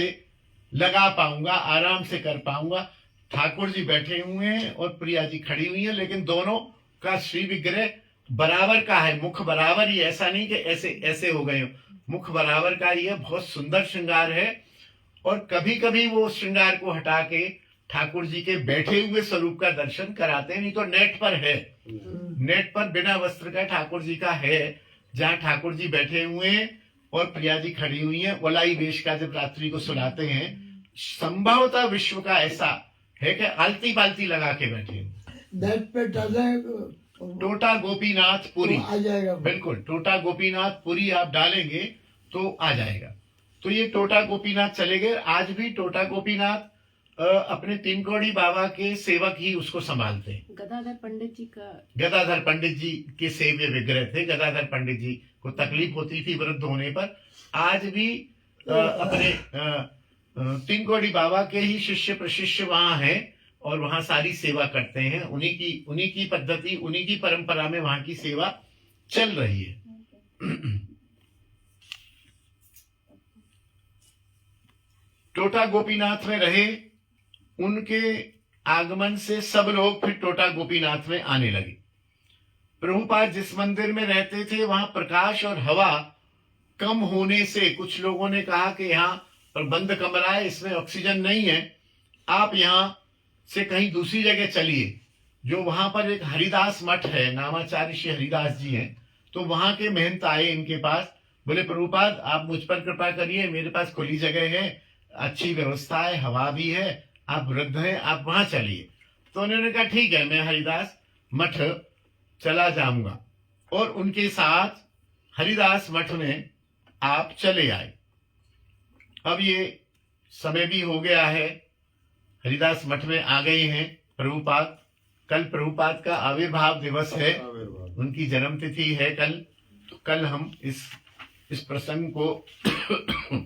A: लगा पाऊंगा, आराम से कर पाऊंगा। ठाकुर जी बैठे हुए हैं और प्रिया जी खड़ी हुई है, लेकिन दोनों का श्री विग्रह बराबर का है, मुख बराबर ही, ऐसा नहीं कि ऐसे ऐसे हो गए हो, मुख बराबर का ही है। बहुत सुंदर श्रृंगार है। और कभी कभी वो श्रृंगार को हटा के ठाकुर जी के बैठे हुए स्वरूप का दर्शन कराते हैं, नहीं तो नेट पर है, नेट पर बिना वस्त्र का ठाकुर जी का है, जहाँ ठाकुर जी बैठे हुए हैं और प्रिया जी खड़ी हुई हैं। वलाई वेश का जब रात्रि को सुनाते हैं, संभवतः विश्व का ऐसा है कि आलती पालती लगा के बैठे हुए।
C: नेट पे डालें
A: टोटा गोपीनाथ पुरी,
C: तो आ जाएगा।
A: बिल्कुल टोटा गोपीनाथ पुरी आप डालेंगे तो आ जाएगा। तो ये टोटा गोपीनाथ चले गए। आज भी टोटा गोपीनाथ अपने 3 कौड़ी बाबा के सेवक ही उसको संभालते हैं।
B: गदाधर पंडित जी का,
A: गदाधर पंडित जी के सेव्य विग्रह थे। गदाधर पंडित जी को तकलीफ होती थी वृद्ध होने पर। आज भी अपने 3 कौड़ी बाबा के ही शिष्य प्रशिष्य वहां हैं और वहां सारी सेवा करते हैं। उन्हीं की पद्धति, उन्हीं की परंपरा में वहां की सेवा चल रही है। टोटा गोपीनाथ में रहे, उनके आगमन से सब लोग फिर टोटा गोपीनाथ में आने लगे। प्रभुपाद जिस मंदिर में रहते थे वहां प्रकाश और हवा कम होने से कुछ लोगों ने कहा कि यहाँ पर बंद कमरा है, इसमें ऑक्सीजन नहीं है, आप यहाँ से कहीं दूसरी जगह चलिए। जो वहां पर एक हरिदास मठ है, नामाचार्य श्री हरिदास जी हैं, तो वहां के महंत आए इनके पास, बोले प्रभुपाद आप मुझ पर कृपा करिए, मेरे पास खुली जगह है, अच्छी व्यवस्था है, हवा भी है, आप वृद्ध हैं, आप वहां चलिए। तो उन्होंने कहा ठीक है, मैं हरिदास मठ चला जाऊंगा। और उनके साथ हरिदास मठ में आप चले आए। अब ये समय भी हो गया है, हरिदास मठ में आ गए हैं प्रभुपाद। कल प्रभुपाद का आविर्भाव दिवस है, उनकी जन्म तिथि है कल। तो कल हम इस प्रसंग को
F: कल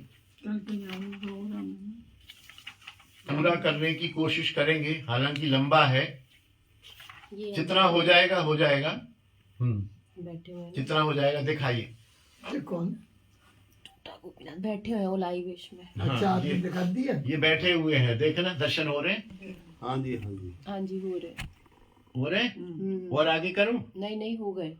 F: पंजाबी प्रोग्राम है।
A: पूरा करने की कोशिश करेंगे, हालांकि लंबा है।
B: ये
A: जितना हो जाएगा हो जाएगा।
B: बैठे हुए हैं
A: जितना हो जाएगा दिखाइए।
C: ये कौन?
B: गोपीनाथ बैठे हुए हैं वो लाइव में।
C: अच्छा
A: हाँ,
C: आपने दिखा दिया।
A: ये बैठे हुए हैं, देखना दर्शन हो रहे हैं,
D: हाँ जी हाँ जी।
B: हाँ जी हो रहे।
A: हो रहे हैं। और आगे करूं?
B: नहीं हो गए।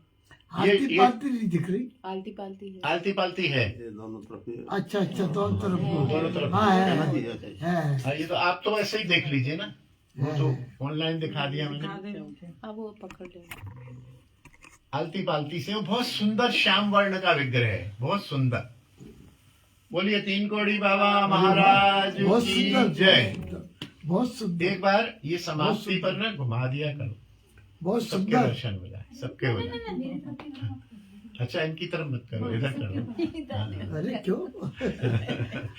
C: आरती पारती नहीं दिख रही।
B: आलती पालती है।
A: आलती पालती है।
D: ये दोनों तरफ ही-
C: अच्छा दोनों तरफ को।
A: दोनों तरफ।
C: हाँ है
D: हाँ जी, हाँ जी।
C: है।
A: हाँ, ये तो आप तो ऐसे ही देख लीजिए ना, वो तो ऑनलाइन दिखा दिया
F: दिखा
A: मैंने।
F: दे।
B: अब वो पकड़ ले।
A: आलती पालती से वो बहुत सुंदर श्याम वर्ण का विग्रह है, बहुत सुंदर। बोलिए तीन कोड़ी बाबा महाराज
C: बहुत
A: की
C: सुंदर,
A: जय।
C: बहुत सुंदर,
A: एक बार ये समाप्ति पर ना घुमा दिया करो,
C: बहुत
A: सबके
C: सुंदर।
A: दर्शन हो जाए, सबके हो जाए। अच्छा इनकी तरफ मत करो, इधर करो। हाँ।
C: अरे क्यों?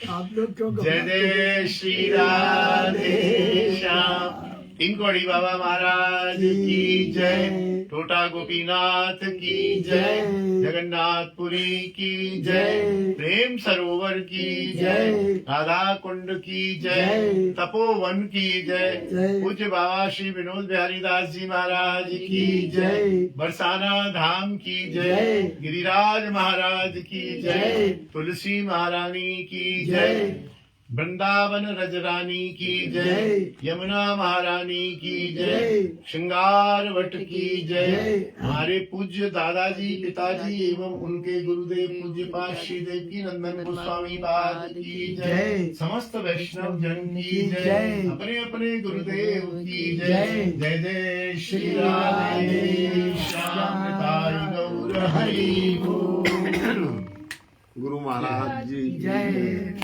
C: आप लोग क्यों?
A: जय जय श्री राधे श्याम। तीन कोड़ी बाबा महाराज की जय। टोटा गोपीनाथ की जय। जगन्नाथपुरी की जय। प्रेम सरोवर की जय। राधा कुंड की जय। तपोवन की जय। पूज्य बाबा श्री विनोद बिहारी दास जी महाराज की जय। बरसाना धाम की जय। गिरिराज महाराज की जय। तुलसी महारानी की जय। वृंदावन रजरानी की जय। यमुना महारानी की जय। श्रृंगार वट की जय। हमारे पूज्य दादाजी पिताजी एवं उनके गुरुदेव पूज्य पाद श्री देवकी नंदन गोस्वामी पाद की जय। समस्त वैष्णव जन की जय। अपने अपने गुरुदेव की जय। जय जय श्री राधे श्याम निताई गौर हरि बोल।
D: गुरु महाराज जी की
C: जय।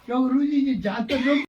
C: क्यों गुरु जी जाते लोग